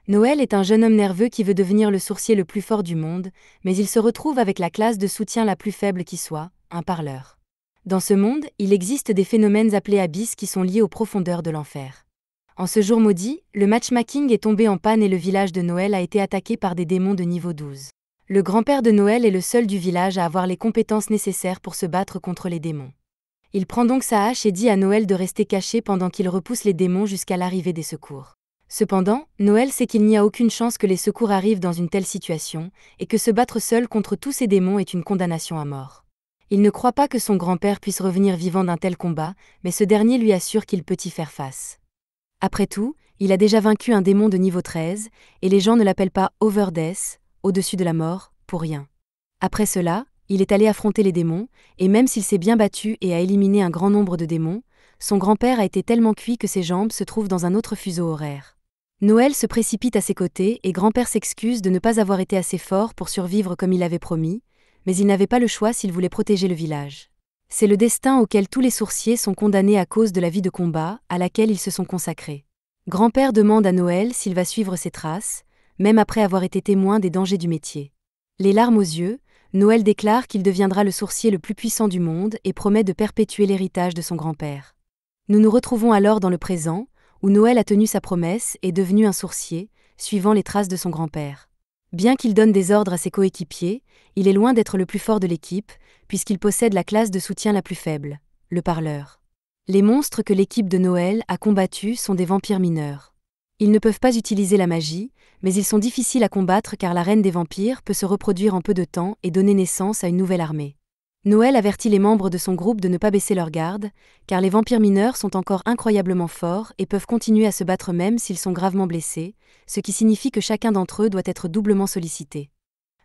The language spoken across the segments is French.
Noël est un jeune homme nerveux qui veut devenir le sourcier le plus fort du monde, mais il se retrouve avec la classe de soutien la plus faible qui soit, un parleur. Dans ce monde, il existe des phénomènes appelés abysses qui sont liés aux profondeurs de l'enfer. En ce jour maudit, le matchmaking est tombé en panne et le village de Noël a été attaqué par des démons de niveau 12. Le grand-père de Noël est le seul du village à avoir les compétences nécessaires pour se battre contre les démons. Il prend donc sa hache et dit à Noël de rester caché pendant qu'il repousse les démons jusqu'à l'arrivée des secours. Cependant, Noël sait qu'il n'y a aucune chance que les secours arrivent dans une telle situation, et que se battre seul contre tous ces démons est une condamnation à mort. Il ne croit pas que son grand-père puisse revenir vivant d'un tel combat, mais ce dernier lui assure qu'il peut y faire face. Après tout, il a déjà vaincu un démon de niveau 13, et les gens ne l'appellent pas Overdeath, au-dessus de la mort, pour rien. Après cela, il est allé affronter les démons, et même s'il s'est bien battu et a éliminé un grand nombre de démons, son grand-père a été tellement cuit que ses jambes se trouvent dans un autre fuseau horaire. Noël se précipite à ses côtés et grand-père s'excuse de ne pas avoir été assez fort pour survivre comme il l'avait promis, mais il n'avait pas le choix s'il voulait protéger le village. C'est le destin auquel tous les sourciers sont condamnés à cause de la vie de combat à laquelle ils se sont consacrés. Grand-père demande à Noël s'il va suivre ses traces, même après avoir été témoin des dangers du métier. Les larmes aux yeux, Noël déclare qu'il deviendra le sourcier le plus puissant du monde et promet de perpétuer l'héritage de son grand-père. Nous nous retrouvons alors dans le présent, où Noël a tenu sa promesse et est devenu un sourcier, suivant les traces de son grand-père. Bien qu'il donne des ordres à ses coéquipiers, il est loin d'être le plus fort de l'équipe, puisqu'il possède la classe de soutien la plus faible, le parleur. Les monstres que l'équipe de Noël a combattus sont des vampires mineurs. Ils ne peuvent pas utiliser la magie, mais ils sont difficiles à combattre car la reine des vampires peut se reproduire en peu de temps et donner naissance à une nouvelle armée. Noël avertit les membres de son groupe de ne pas baisser leur garde, car les vampires mineurs sont encore incroyablement forts et peuvent continuer à se battre même s'ils sont gravement blessés, ce qui signifie que chacun d'entre eux doit être doublement sollicité.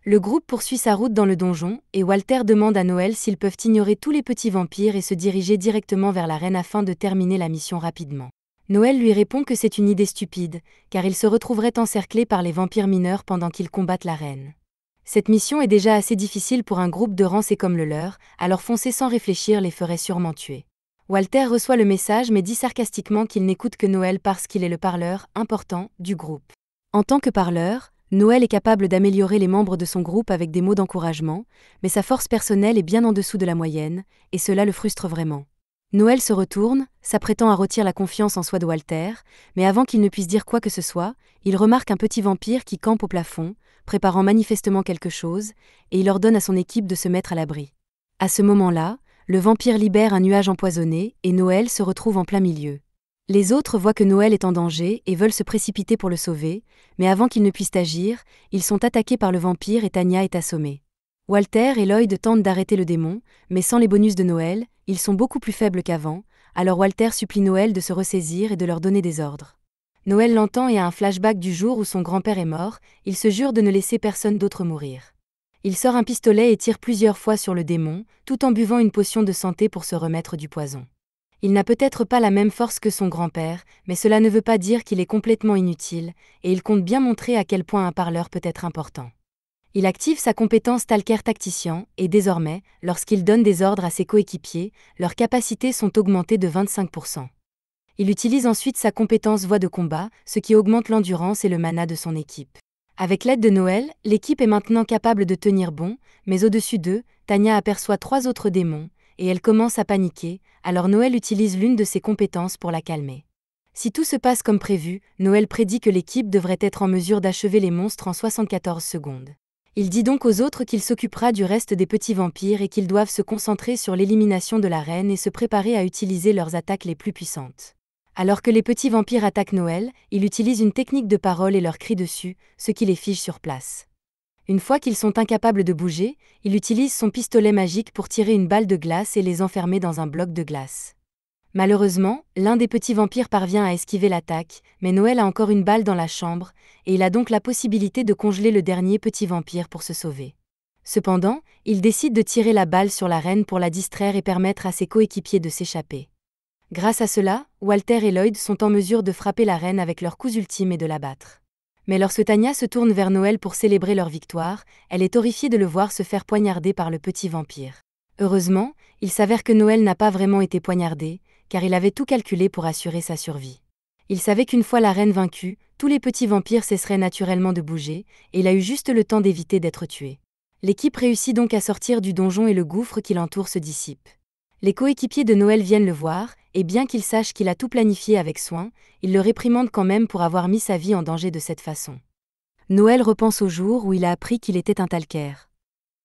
Le groupe poursuit sa route dans le donjon, et Walter demande à Noël s'ils peuvent ignorer tous les petits vampires et se diriger directement vers la reine afin de terminer la mission rapidement. Noël lui répond que c'est une idée stupide, car ils se retrouveraient encerclés par les vampires mineurs pendant qu'ils combattent la reine. Cette mission est déjà assez difficile pour un groupe de rancés comme le leur, alors foncer sans réfléchir les ferait sûrement tuer. Walter reçoit le message mais dit sarcastiquement qu'il n'écoute que Noël parce qu'il est le parleur important du groupe. En tant que parleur, Noël est capable d'améliorer les membres de son groupe avec des mots d'encouragement, mais sa force personnelle est bien en dessous de la moyenne, et cela le frustre vraiment. Noël se retourne, s'apprêtant à retirer la confiance en soi de Walter, mais avant qu'il ne puisse dire quoi que ce soit, il remarque un petit vampire qui campe au plafond, préparant manifestement quelque chose, et il ordonne à son équipe de se mettre à l'abri. À ce moment-là, le vampire libère un nuage empoisonné et Noël se retrouve en plein milieu. Les autres voient que Noël est en danger et veulent se précipiter pour le sauver, mais avant qu'ils ne puissent agir, ils sont attaqués par le vampire et Tanya est assommée. Walter et Lloyd tentent d'arrêter le démon, mais sans les bonus de Noël, ils sont beaucoup plus faibles qu'avant, alors Walter supplie Noël de se ressaisir et de leur donner des ordres. Noël l'entend et a un flashback du jour où son grand-père est mort, il se jure de ne laisser personne d'autre mourir. Il sort un pistolet et tire plusieurs fois sur le démon, tout en buvant une potion de santé pour se remettre du poison. Il n'a peut-être pas la même force que son grand-père, mais cela ne veut pas dire qu'il est complètement inutile, et il compte bien montrer à quel point un parleur peut être important. Il active sa compétence Talker Tacticien, et désormais, lorsqu'il donne des ordres à ses coéquipiers, leurs capacités sont augmentées de 25%. Il utilise ensuite sa compétence Voix de combat, ce qui augmente l'endurance et le mana de son équipe. Avec l'aide de Noël, l'équipe est maintenant capable de tenir bon, mais au-dessus d'eux, Tanya aperçoit 3 autres démons, et elle commence à paniquer, alors Noël utilise l'une de ses compétences pour la calmer. Si tout se passe comme prévu, Noël prédit que l'équipe devrait être en mesure d'achever les monstres en 74 secondes. Il dit donc aux autres qu'il s'occupera du reste des petits vampires et qu'ils doivent se concentrer sur l'élimination de la reine et se préparer à utiliser leurs attaques les plus puissantes. Alors que les petits vampires attaquent Noël, il utilise une technique de parole et leur crie dessus, ce qui les fige sur place. Une fois qu'ils sont incapables de bouger, il utilise son pistolet magique pour tirer une balle de glace et les enfermer dans un bloc de glace. Malheureusement, l'un des petits vampires parvient à esquiver l'attaque, mais Noël a encore une balle dans la chambre, et il a donc la possibilité de congeler le dernier petit vampire pour se sauver. Cependant, il décide de tirer la balle sur la reine pour la distraire et permettre à ses coéquipiers de s'échapper. Grâce à cela, Walter et Lloyd sont en mesure de frapper la reine avec leurs coups ultimes et de la battre. Mais lorsque Tanya se tourne vers Noël pour célébrer leur victoire, elle est horrifiée de le voir se faire poignarder par le petit vampire. Heureusement, il s'avère que Noël n'a pas vraiment été poignardé, car il avait tout calculé pour assurer sa survie. Il savait qu'une fois la reine vaincue, tous les petits vampires cesseraient naturellement de bouger, et il a eu juste le temps d'éviter d'être tué. L'équipe réussit donc à sortir du donjon et le gouffre qui l'entoure se dissipe. Les coéquipiers de Noël viennent le voir, et bien qu'ils sachent qu'il a tout planifié avec soin, ils le réprimandent quand même pour avoir mis sa vie en danger de cette façon. Noël repense au jour où il a appris qu'il était un talcaire.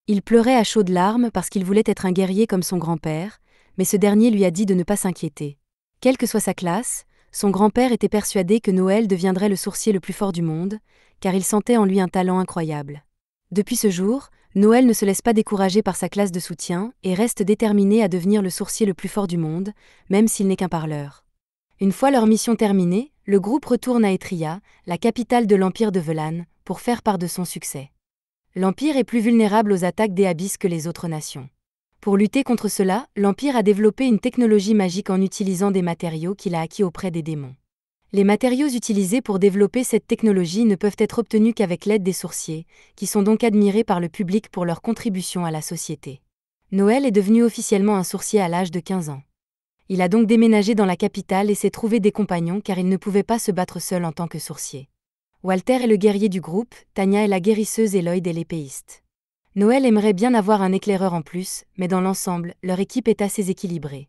Il pleurait à chaudes larmes parce qu'il voulait être un guerrier comme son grand-père, mais ce dernier lui a dit de ne pas s'inquiéter. Quelle que soit sa classe, son grand-père était persuadé que Noël deviendrait le sorcier le plus fort du monde, car il sentait en lui un talent incroyable. Depuis ce jour, Noël ne se laisse pas décourager par sa classe de soutien et reste déterminé à devenir le sorcier le plus fort du monde, même s'il n'est qu'un parleur. Une fois leur mission terminée, le groupe retourne à Etria, la capitale de l'Empire de Velan, pour faire part de son succès. L'Empire est plus vulnérable aux attaques des abysses que les autres nations. Pour lutter contre cela, l'Empire a développé une technologie magique en utilisant des matériaux qu'il a acquis auprès des démons. Les matériaux utilisés pour développer cette technologie ne peuvent être obtenus qu'avec l'aide des sorciers, qui sont donc admirés par le public pour leur contribution à la société. Noël est devenu officiellement un sorcier à l'âge de 15 ans. Il a donc déménagé dans la capitale et s'est trouvé des compagnons car il ne pouvait pas se battre seul en tant que sorcier. Walter est le guerrier du groupe, Tanya est la guérisseuse et Lloyd est l'épéiste. Noël aimerait bien avoir un éclaireur en plus, mais dans l'ensemble, leur équipe est assez équilibrée.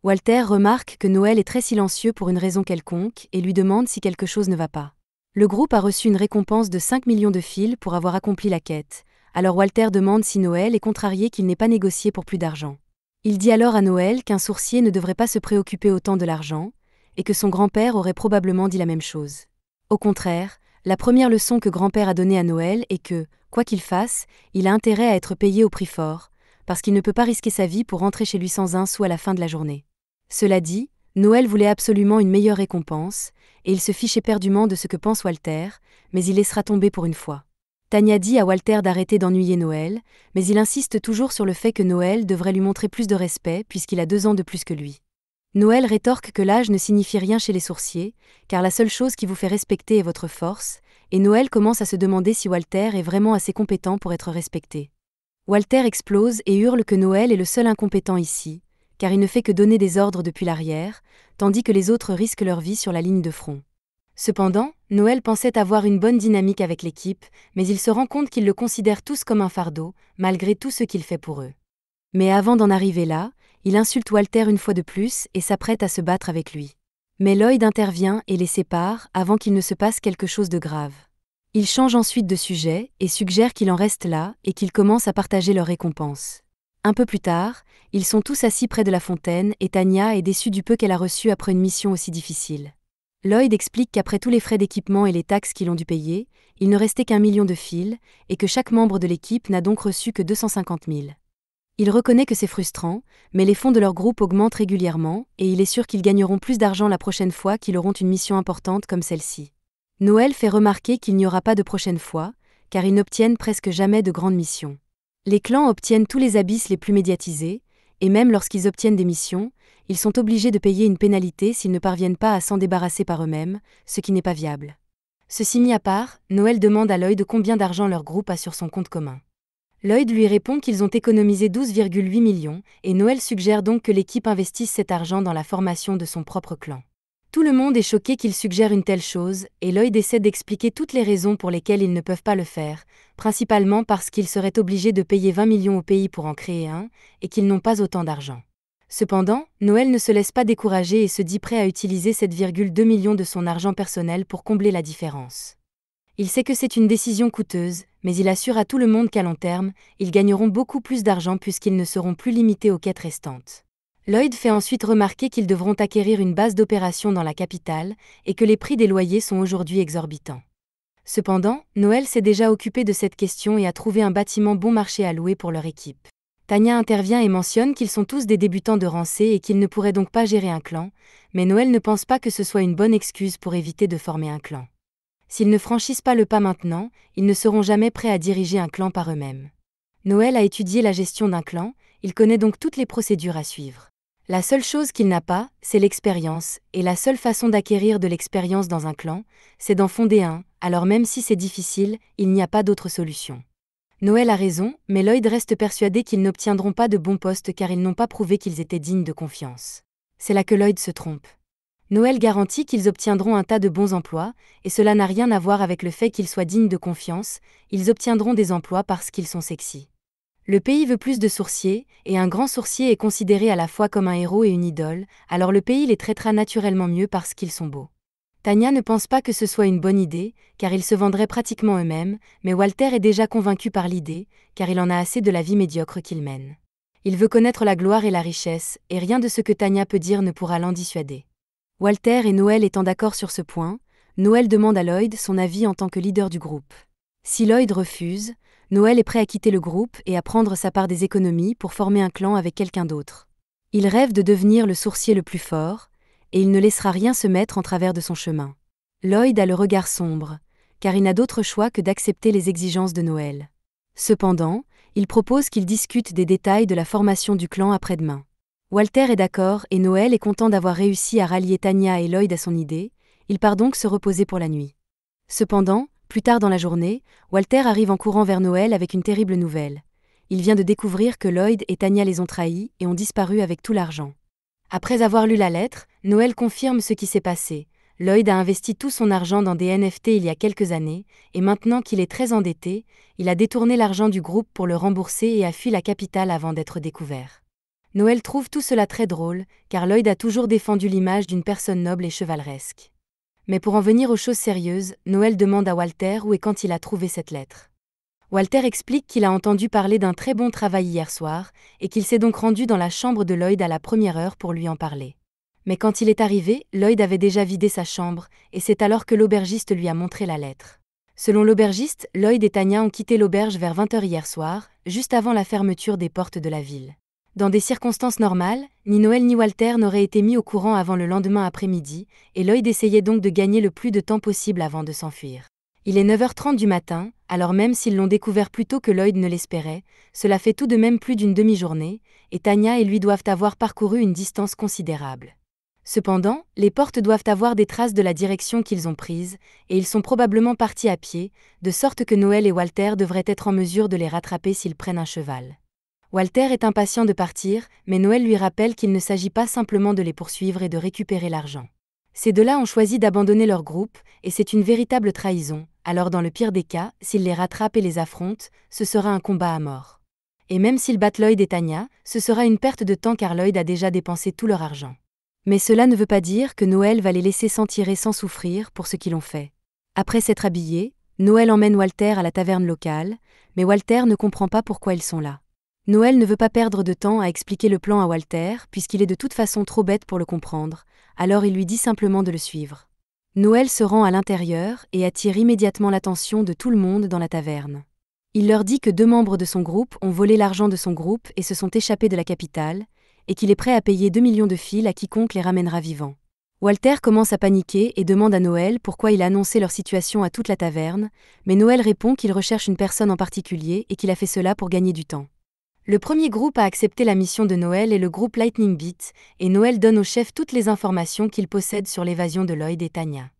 Walter remarque que Noël est très silencieux pour une raison quelconque et lui demande si quelque chose ne va pas. Le groupe a reçu une récompense de 5 millions de fils pour avoir accompli la quête, alors Walter demande si Noël est contrarié qu'il n'ait pas négocié pour plus d'argent. Il dit alors à Noël qu'un sorcier ne devrait pas se préoccuper autant de l'argent, et que son grand-père aurait probablement dit la même chose. Au contraire, la première leçon que grand-père a donnée à Noël est que, quoi qu'il fasse, il a intérêt à être payé au prix fort, parce qu'il ne peut pas risquer sa vie pour rentrer chez lui sans un sou à la fin de la journée. Cela dit, Noël voulait absolument une meilleure récompense, et il se fiche éperdument de ce que pense Walter, mais il laissera tomber pour une fois. Tanya dit à Walter d'arrêter d'ennuyer Noël, mais il insiste toujours sur le fait que Noël devrait lui montrer plus de respect puisqu'il a 2 ans de plus que lui. Noël rétorque que l'âge ne signifie rien chez les sorciers, car la seule chose qui vous fait respecter est votre force, et Noël commence à se demander si Walter est vraiment assez compétent pour être respecté. Walter explose et hurle que Noël est le seul incompétent ici, car il ne fait que donner des ordres depuis l'arrière, tandis que les autres risquent leur vie sur la ligne de front. Cependant, Noël pensait avoir une bonne dynamique avec l'équipe, mais il se rend compte qu'ils le considèrent tous comme un fardeau, malgré tout ce qu'il fait pour eux. Mais avant d'en arriver là, il insulte Walter une fois de plus et s'apprête à se battre avec lui. Mais Lloyd intervient et les sépare avant qu'il ne se passe quelque chose de grave. Il change ensuite de sujet et suggère qu'il en reste là et qu'ils commencent à partager leurs récompenses. Un peu plus tard, ils sont tous assis près de la fontaine et Tanya est déçue du peu qu'elle a reçu après une mission aussi difficile. Lloyd explique qu'après tous les frais d'équipement et les taxes qu'ils ont dû payer, il ne restait qu'1 million de fils et que chaque membre de l'équipe n'a donc reçu que 250 000. Il reconnaît que c'est frustrant, mais les fonds de leur groupe augmentent régulièrement et il est sûr qu'ils gagneront plus d'argent la prochaine fois qu'ils auront une mission importante comme celle-ci. Noël fait remarquer qu'il n'y aura pas de prochaine fois, car ils n'obtiennent presque jamais de grandes missions. Les clans obtiennent tous les abysses les plus médiatisés, et même lorsqu'ils obtiennent des missions, ils sont obligés de payer une pénalité s'ils ne parviennent pas à s'en débarrasser par eux-mêmes, ce qui n'est pas viable. Ceci mis à part, Noël demande à Lloyd combien d'argent leur groupe a sur son compte commun. Lloyd lui répond qu'ils ont économisé 12,8 millions, et Noël suggère donc que l'équipe investisse cet argent dans la formation de son propre clan. Tout le monde est choqué qu'il suggère une telle chose, et Lloyd essaie d'expliquer toutes les raisons pour lesquelles ils ne peuvent pas le faire, principalement parce qu'ils seraient obligés de payer 20 millions au pays pour en créer un, et qu'ils n'ont pas autant d'argent. Cependant, Noël ne se laisse pas décourager et se dit prêt à utiliser 7,2 millions de son argent personnel pour combler la différence. Il sait que c'est une décision coûteuse, mais il assure à tout le monde qu'à long terme, ils gagneront beaucoup plus d'argent puisqu'ils ne seront plus limités aux quêtes restantes. Lloyd fait ensuite remarquer qu'ils devront acquérir une base d'opération dans la capitale et que les prix des loyers sont aujourd'hui exorbitants. Cependant, Noël s'est déjà occupé de cette question et a trouvé un bâtiment bon marché à louer pour leur équipe. Tanya intervient et mentionne qu'ils sont tous des débutants de rang C et qu'ils ne pourraient donc pas gérer un clan, mais Noël ne pense pas que ce soit une bonne excuse pour éviter de former un clan. S'ils ne franchissent pas le pas maintenant, ils ne seront jamais prêts à diriger un clan par eux-mêmes. Noël a étudié la gestion d'un clan, il connaît donc toutes les procédures à suivre. La seule chose qu'il n'a pas, c'est l'expérience, et la seule façon d'acquérir de l'expérience dans un clan, c'est d'en fonder un, alors même si c'est difficile, il n'y a pas d'autre solution. Noël a raison, mais Lloyd reste persuadé qu'ils n'obtiendront pas de bons postes car ils n'ont pas prouvé qu'ils étaient dignes de confiance. C'est là que Lloyd se trompe. Noël garantit qu'ils obtiendront un tas de bons emplois, et cela n'a rien à voir avec le fait qu'ils soient dignes de confiance, ils obtiendront des emplois parce qu'ils sont sexy. Le pays veut plus de sourciers, et un grand sourcier est considéré à la fois comme un héros et une idole, alors le pays les traitera naturellement mieux parce qu'ils sont beaux. Tanya ne pense pas que ce soit une bonne idée, car ils se vendraient pratiquement eux-mêmes, mais Walter est déjà convaincu par l'idée, car il en a assez de la vie médiocre qu'il mène. Il veut connaître la gloire et la richesse, et rien de ce que Tanya peut dire ne pourra l'en dissuader. Walter et Noël étant d'accord sur ce point, Noël demande à Lloyd son avis en tant que leader du groupe. Si Lloyd refuse, Noël est prêt à quitter le groupe et à prendre sa part des économies pour former un clan avec quelqu'un d'autre. Il rêve de devenir le sourcier le plus fort, et il ne laissera rien se mettre en travers de son chemin. Lloyd a le regard sombre, car il n'a d'autre choix que d'accepter les exigences de Noël. Cependant, il propose qu'ils discutent des détails de la formation du clan après-demain. Walter est d'accord et Noël est content d'avoir réussi à rallier Tanya et Lloyd à son idée, il part donc se reposer pour la nuit. Cependant, plus tard dans la journée, Walter arrive en courant vers Noël avec une terrible nouvelle. Il vient de découvrir que Lloyd et Tanya les ont trahis et ont disparu avec tout l'argent. Après avoir lu la lettre, Noël confirme ce qui s'est passé. Lloyd a investi tout son argent dans des NFT il y a quelques années, et maintenant qu'il est très endetté, il a détourné l'argent du groupe pour le rembourser et a fui la capitale avant d'être découvert. Noël trouve tout cela très drôle, car Lloyd a toujours défendu l'image d'une personne noble et chevaleresque. Mais pour en venir aux choses sérieuses, Noël demande à Walter où et quand il a trouvé cette lettre. Walter explique qu'il a entendu parler d'un très bon travail hier soir, et qu'il s'est donc rendu dans la chambre de Lloyd à la première heure pour lui en parler. Mais quand il est arrivé, Lloyd avait déjà vidé sa chambre, et c'est alors que l'aubergiste lui a montré la lettre. Selon l'aubergiste, Lloyd et Tanya ont quitté l'auberge vers 20h hier soir, juste avant la fermeture des portes de la ville. Dans des circonstances normales, ni Noël ni Walter n'auraient été mis au courant avant le lendemain après-midi, et Lloyd essayait donc de gagner le plus de temps possible avant de s'enfuir. Il est 9h30 du matin, alors même s'ils l'ont découvert plus tôt que Lloyd ne l'espérait, cela fait tout de même plus d'une demi-journée, et Tanya et lui doivent avoir parcouru une distance considérable. Cependant, les portes doivent avoir des traces de la direction qu'ils ont prise, et ils sont probablement partis à pied, de sorte que Noël et Walter devraient être en mesure de les rattraper s'ils prennent un cheval. Walter est impatient de partir, mais Noël lui rappelle qu'il ne s'agit pas simplement de les poursuivre et de récupérer l'argent. Ces deux-là ont choisi d'abandonner leur groupe, et c'est une véritable trahison, alors dans le pire des cas, s'ils les rattrapent et les affrontent, ce sera un combat à mort. Et même s'ils battent Lloyd et Tanya, ce sera une perte de temps car Lloyd a déjà dépensé tout leur argent. Mais cela ne veut pas dire que Noël va les laisser s'en tirer sans souffrir pour ce qu'ils ont fait. Après s'être habillés, Noël emmène Walter à la taverne locale, mais Walter ne comprend pas pourquoi ils sont là. Noël ne veut pas perdre de temps à expliquer le plan à Walter, puisqu'il est de toute façon trop bête pour le comprendre, alors il lui dit simplement de le suivre. Noël se rend à l'intérieur et attire immédiatement l'attention de tout le monde dans la taverne. Il leur dit que 2 membres de son groupe ont volé l'argent de son groupe et se sont échappés de la capitale, et qu'il est prêt à payer 2 millions de fils à quiconque les ramènera vivants. Walter commence à paniquer et demande à Noël pourquoi il a annoncé leur situation à toute la taverne, mais Noël répond qu'il recherche une personne en particulier et qu'il a fait cela pour gagner du temps. Le premier groupe à accepter la mission de Noël est le groupe Lightning Beat, et Noël donne au chef toutes les informations qu'il possède sur l'évasion de Lloyd et Tanya.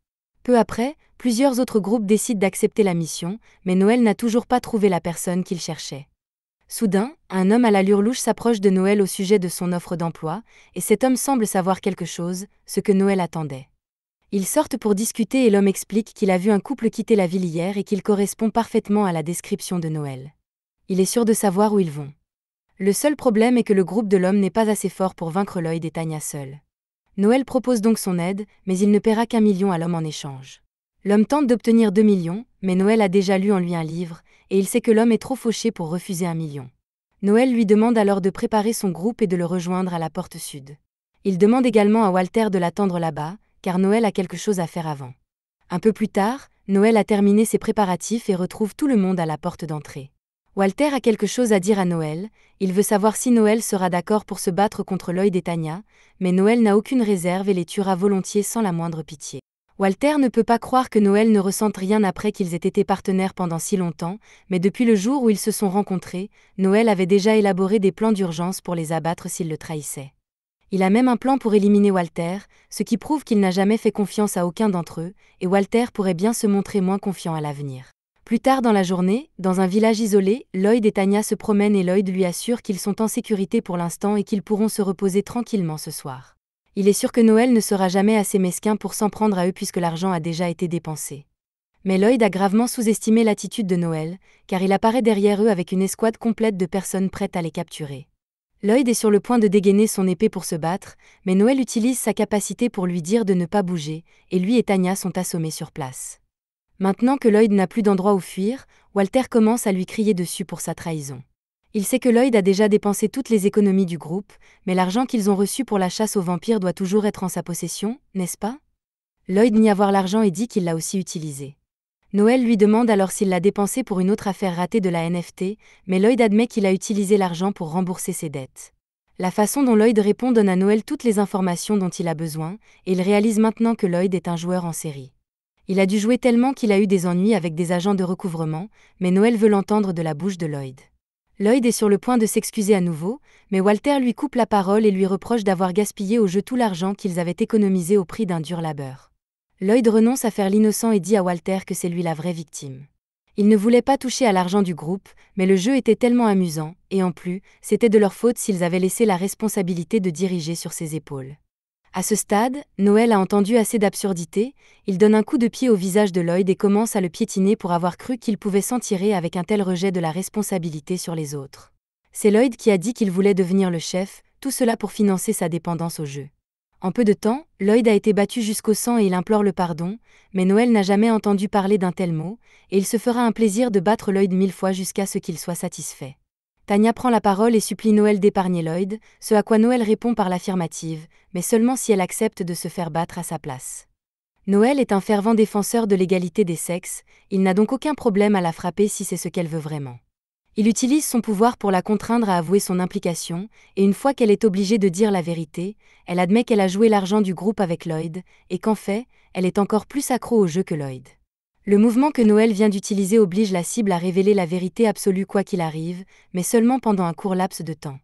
Peu après, plusieurs autres groupes décident d'accepter la mission, mais Noël n'a toujours pas trouvé la personne qu'il cherchait. Soudain, un homme à l'allure louche s'approche de Noël au sujet de son offre d'emploi, et cet homme semble savoir quelque chose, ce que Noël attendait. Ils sortent pour discuter et l'homme explique qu'il a vu un couple quitter la ville hier et qu'il correspond parfaitement à la description de Noël. Il est sûr de savoir où ils vont. Le seul problème est que le groupe de l'homme n'est pas assez fort pour vaincre Lloyd et Tanya seuls. Noël propose donc son aide, mais il ne paiera qu'1 million à l'homme en échange. L'homme tente d'obtenir 2 millions, mais Noël a déjà lu en lui un livre, et il sait que l'homme est trop fauché pour refuser 1 million. Noël lui demande alors de préparer son groupe et de le rejoindre à la porte sud. Il demande également à Walter de l'attendre là-bas, car Noël a quelque chose à faire avant. Un peu plus tard, Noël a terminé ses préparatifs et retrouve tout le monde à la porte d'entrée. Walter a quelque chose à dire à Noël, il veut savoir si Noël sera d'accord pour se battre contre Lloyd et Tanya, mais Noël n'a aucune réserve et les tuera volontiers sans la moindre pitié. Walter ne peut pas croire que Noël ne ressente rien après qu'ils aient été partenaires pendant si longtemps, mais depuis le jour où ils se sont rencontrés, Noël avait déjà élaboré des plans d'urgence pour les abattre s'ils le trahissaient. Il a même un plan pour éliminer Walter, ce qui prouve qu'il n'a jamais fait confiance à aucun d'entre eux, et Walter pourrait bien se montrer moins confiant à l'avenir. Plus tard dans la journée, dans un village isolé, Lloyd et Tanya se promènent et Lloyd lui assure qu'ils sont en sécurité pour l'instant et qu'ils pourront se reposer tranquillement ce soir. Il est sûr que Noël ne sera jamais assez mesquin pour s'en prendre à eux puisque l'argent a déjà été dépensé. Mais Lloyd a gravement sous-estimé l'attitude de Noël, car il apparaît derrière eux avec une escouade complète de personnes prêtes à les capturer. Lloyd est sur le point de dégainer son épée pour se battre, mais Noël utilise sa capacité pour lui dire de ne pas bouger, et lui et Tanya sont assommés sur place. Maintenant que Lloyd n'a plus d'endroit où fuir, Walter commence à lui crier dessus pour sa trahison. Il sait que Lloyd a déjà dépensé toutes les économies du groupe, mais l'argent qu'ils ont reçu pour la chasse aux vampires doit toujours être en sa possession, n'est-ce pas? Lloyd nie avoir l'argent et dit qu'il l'a aussi utilisé. Noël lui demande alors s'il l'a dépensé pour une autre affaire ratée de la NFT, mais Lloyd admet qu'il a utilisé l'argent pour rembourser ses dettes. La façon dont Lloyd répond donne à Noël toutes les informations dont il a besoin, et il réalise maintenant que Lloyd est un joueur en série. Il a dû jouer tellement qu'il a eu des ennuis avec des agents de recouvrement, mais Noël veut l'entendre de la bouche de Lloyd. Lloyd est sur le point de s'excuser à nouveau, mais Walter lui coupe la parole et lui reproche d'avoir gaspillé au jeu tout l'argent qu'ils avaient économisé au prix d'un dur labeur. Lloyd renonce à faire l'innocent et dit à Walter que c'est lui la vraie victime. Il ne voulait pas toucher à l'argent du groupe, mais le jeu était tellement amusant, et en plus, c'était de leur faute s'ils avaient laissé la responsabilité de diriger sur ses épaules. À ce stade, Noël a entendu assez d'absurdité, il donne un coup de pied au visage de Lloyd et commence à le piétiner pour avoir cru qu'il pouvait s'en tirer avec un tel rejet de la responsabilité sur les autres. C'est Lloyd qui a dit qu'il voulait devenir le chef, tout cela pour financer sa dépendance au jeu. En peu de temps, Lloyd a été battu jusqu'au sang et il implore le pardon, mais Noël n'a jamais entendu parler d'un tel mot, et il se fera un plaisir de battre Lloyd 1000 fois jusqu'à ce qu'il soit satisfait. Tanya prend la parole et supplie Noël d'épargner Lloyd, ce à quoi Noël répond par l'affirmative, mais seulement si elle accepte de se faire battre à sa place. Noël est un fervent défenseur de l'égalité des sexes, il n'a donc aucun problème à la frapper si c'est ce qu'elle veut vraiment. Il utilise son pouvoir pour la contraindre à avouer son implication, et une fois qu'elle est obligée de dire la vérité, elle admet qu'elle a joué l'argent du groupe avec Lloyd, et qu'en fait, elle est encore plus accro au jeu que Lloyd. Le mouvement que Noël vient d'utiliser oblige la cible à révéler la vérité absolue quoi qu'il arrive, mais seulement pendant un court laps de temps.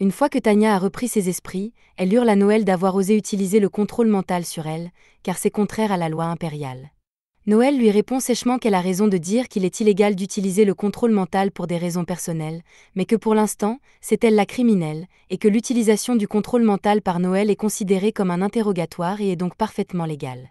Une fois que Tanya a repris ses esprits, elle hurle à Noël d'avoir osé utiliser le contrôle mental sur elle, car c'est contraire à la loi impériale. Noël lui répond sèchement qu'elle a raison de dire qu'il est illégal d'utiliser le contrôle mental pour des raisons personnelles, mais que pour l'instant, c'est elle la criminelle, et que l'utilisation du contrôle mental par Noël est considérée comme un interrogatoire et est donc parfaitement légale.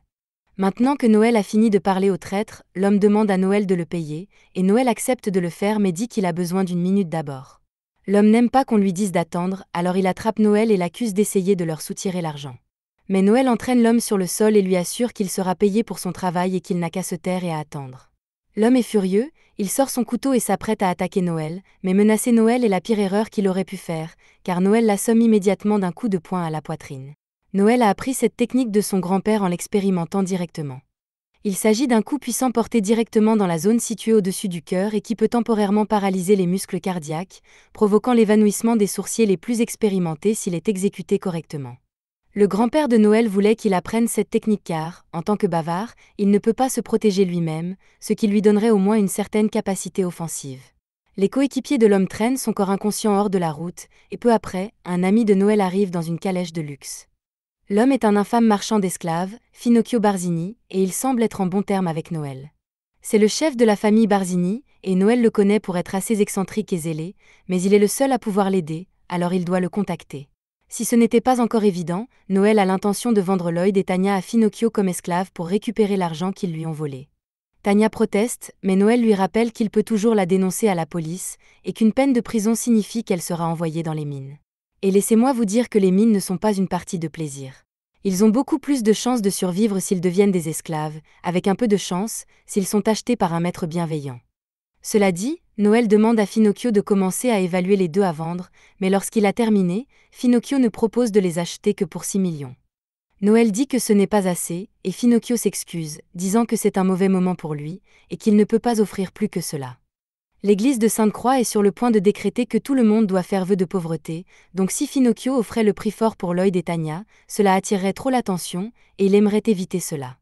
Maintenant que Noël a fini de parler au traître, l'homme demande à Noël de le payer, et Noël accepte de le faire mais dit qu'il a besoin d'une minute d'abord. L'homme n'aime pas qu'on lui dise d'attendre, alors il attrape Noël et l'accuse d'essayer de leur soutirer l'argent. Mais Noël entraîne l'homme sur le sol et lui assure qu'il sera payé pour son travail et qu'il n'a qu'à se taire et à attendre. L'homme est furieux, il sort son couteau et s'apprête à attaquer Noël, mais menacer Noël est la pire erreur qu'il aurait pu faire, car Noël l'assomme immédiatement d'un coup de poing à la poitrine. Noël a appris cette technique de son grand-père en l'expérimentant directement. Il s'agit d'un coup puissant porté directement dans la zone située au-dessus du cœur et qui peut temporairement paralyser les muscles cardiaques, provoquant l'évanouissement des sourciers les plus expérimentés s'il est exécuté correctement. Le grand-père de Noël voulait qu'il apprenne cette technique car, en tant que bavard, il ne peut pas se protéger lui-même, ce qui lui donnerait au moins une certaine capacité offensive. Les coéquipiers de l'homme traînent son corps inconscient hors de la route, et peu après, un ami de Noël arrive dans une calèche de luxe. L'homme est un infâme marchand d'esclaves, Finocchio Barzini, et il semble être en bon terme avec Noël. C'est le chef de la famille Barzini, et Noël le connaît pour être assez excentrique et zélé, mais il est le seul à pouvoir l'aider, alors il doit le contacter. Si ce n'était pas encore évident, Noël a l'intention de vendre Lloyd et Tanya à Finocchio comme esclaves pour récupérer l'argent qu'ils lui ont volé. Tanya proteste, mais Noël lui rappelle qu'il peut toujours la dénoncer à la police, et qu'une peine de prison signifie qu'elle sera envoyée dans les mines. Et laissez-moi vous dire que les mines ne sont pas une partie de plaisir. Ils ont beaucoup plus de chances de survivre s'ils deviennent des esclaves, avec un peu de chance, s'ils sont achetés par un maître bienveillant. Cela dit, Noël demande à Finocchio de commencer à évaluer les deux à vendre, mais lorsqu'il a terminé, Finocchio ne propose de les acheter que pour 6 millions. Noël dit que ce n'est pas assez, et Finocchio s'excuse, disant que c'est un mauvais moment pour lui, et qu'il ne peut pas offrir plus que cela. L'église de Sainte-Croix est sur le point de décréter que tout le monde doit faire vœu de pauvreté, donc si Finocchio offrait le prix fort pour Lloyd et Tanya, cela attirerait trop l'attention, et il aimerait éviter cela.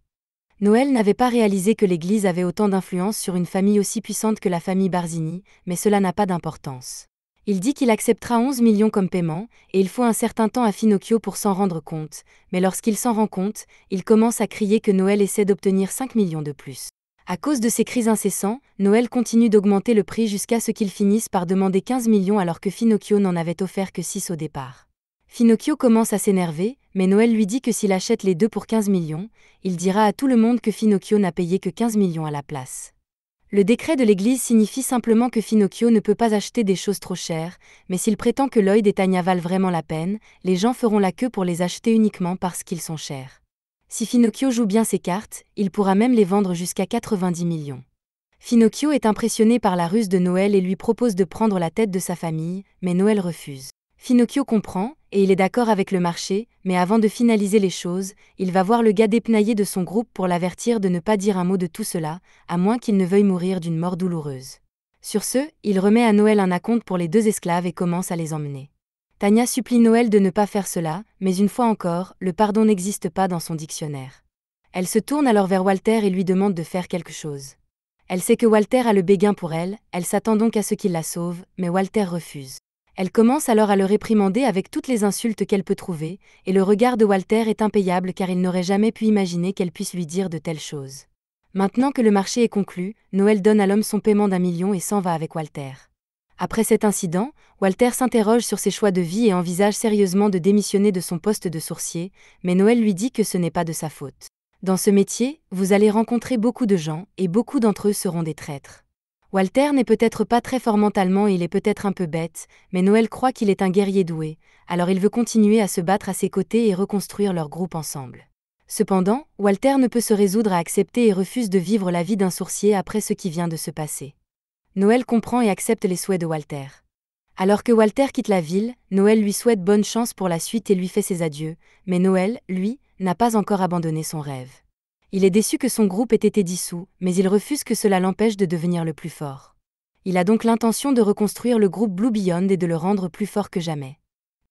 Noël n'avait pas réalisé que l'Église avait autant d'influence sur une famille aussi puissante que la famille Barzini, mais cela n'a pas d'importance. Il dit qu'il acceptera 11 millions comme paiement, et il faut un certain temps à Finocchio pour s'en rendre compte, mais lorsqu'il s'en rend compte, il commence à crier que Noël essaie d'obtenir 5 millions de plus. À cause de ces cris incessants, Noël continue d'augmenter le prix jusqu'à ce qu'il finisse par demander 15 millions alors que Finocchio n'en avait offert que 6 au départ. Finocchio commence à s'énerver, mais Noël lui dit que s'il achète les deux pour 15 millions, il dira à tout le monde que Finocchio n'a payé que 15 millions à la place. Le décret de l'Église signifie simplement que Finocchio ne peut pas acheter des choses trop chères, mais s'il prétend que Lloyd et Tanya valent vraiment la peine, les gens feront la queue pour les acheter uniquement parce qu'ils sont chers. Si Finocchio joue bien ses cartes, il pourra même les vendre jusqu'à 90 millions. Finocchio est impressionné par la ruse de Noël et lui propose de prendre la tête de sa famille, mais Noël refuse. Finocchio comprend, et il est d'accord avec le marché, mais avant de finaliser les choses, il va voir le gars dépenaillé de son groupe pour l'avertir de ne pas dire un mot de tout cela, à moins qu'il ne veuille mourir d'une mort douloureuse. Sur ce, il remet à Noël un acompte pour les deux esclaves et commence à les emmener. Tanya supplie Noël de ne pas faire cela, mais une fois encore, le pardon n'existe pas dans son dictionnaire. Elle se tourne alors vers Walter et lui demande de faire quelque chose. Elle sait que Walter a le béguin pour elle s'attend donc à ce qu'il la sauve, mais Walter refuse. Elle commence alors à le réprimander avec toutes les insultes qu'elle peut trouver, et le regard de Walter est impayable car il n'aurait jamais pu imaginer qu'elle puisse lui dire de telles choses. Maintenant que le marché est conclu, Noël donne à l'homme son paiement d'1 million et s'en va avec Walter. Après cet incident, Walter s'interroge sur ses choix de vie et envisage sérieusement de démissionner de son poste de sourcier, mais Noël lui dit que ce n'est pas de sa faute. Dans ce métier, vous allez rencontrer beaucoup de gens, et beaucoup d'entre eux seront des traîtres. Walter n'est peut-être pas très fort mentalement et il est peut-être un peu bête, mais Noël croit qu'il est un guerrier doué, alors il veut continuer à se battre à ses côtés et reconstruire leur groupe ensemble. Cependant, Walter ne peut se résoudre à accepter et refuse de vivre la vie d'un sourcier après ce qui vient de se passer. Noël comprend et accepte les souhaits de Walter. Alors que Walter quitte la ville, Noël lui souhaite bonne chance pour la suite et lui fait ses adieux, mais Noël, lui, n'a pas encore abandonné son rêve. Il est déçu que son groupe ait été dissous, mais il refuse que cela l'empêche de devenir le plus fort. Il a donc l'intention de reconstruire le groupe Blue Beyond et de le rendre plus fort que jamais.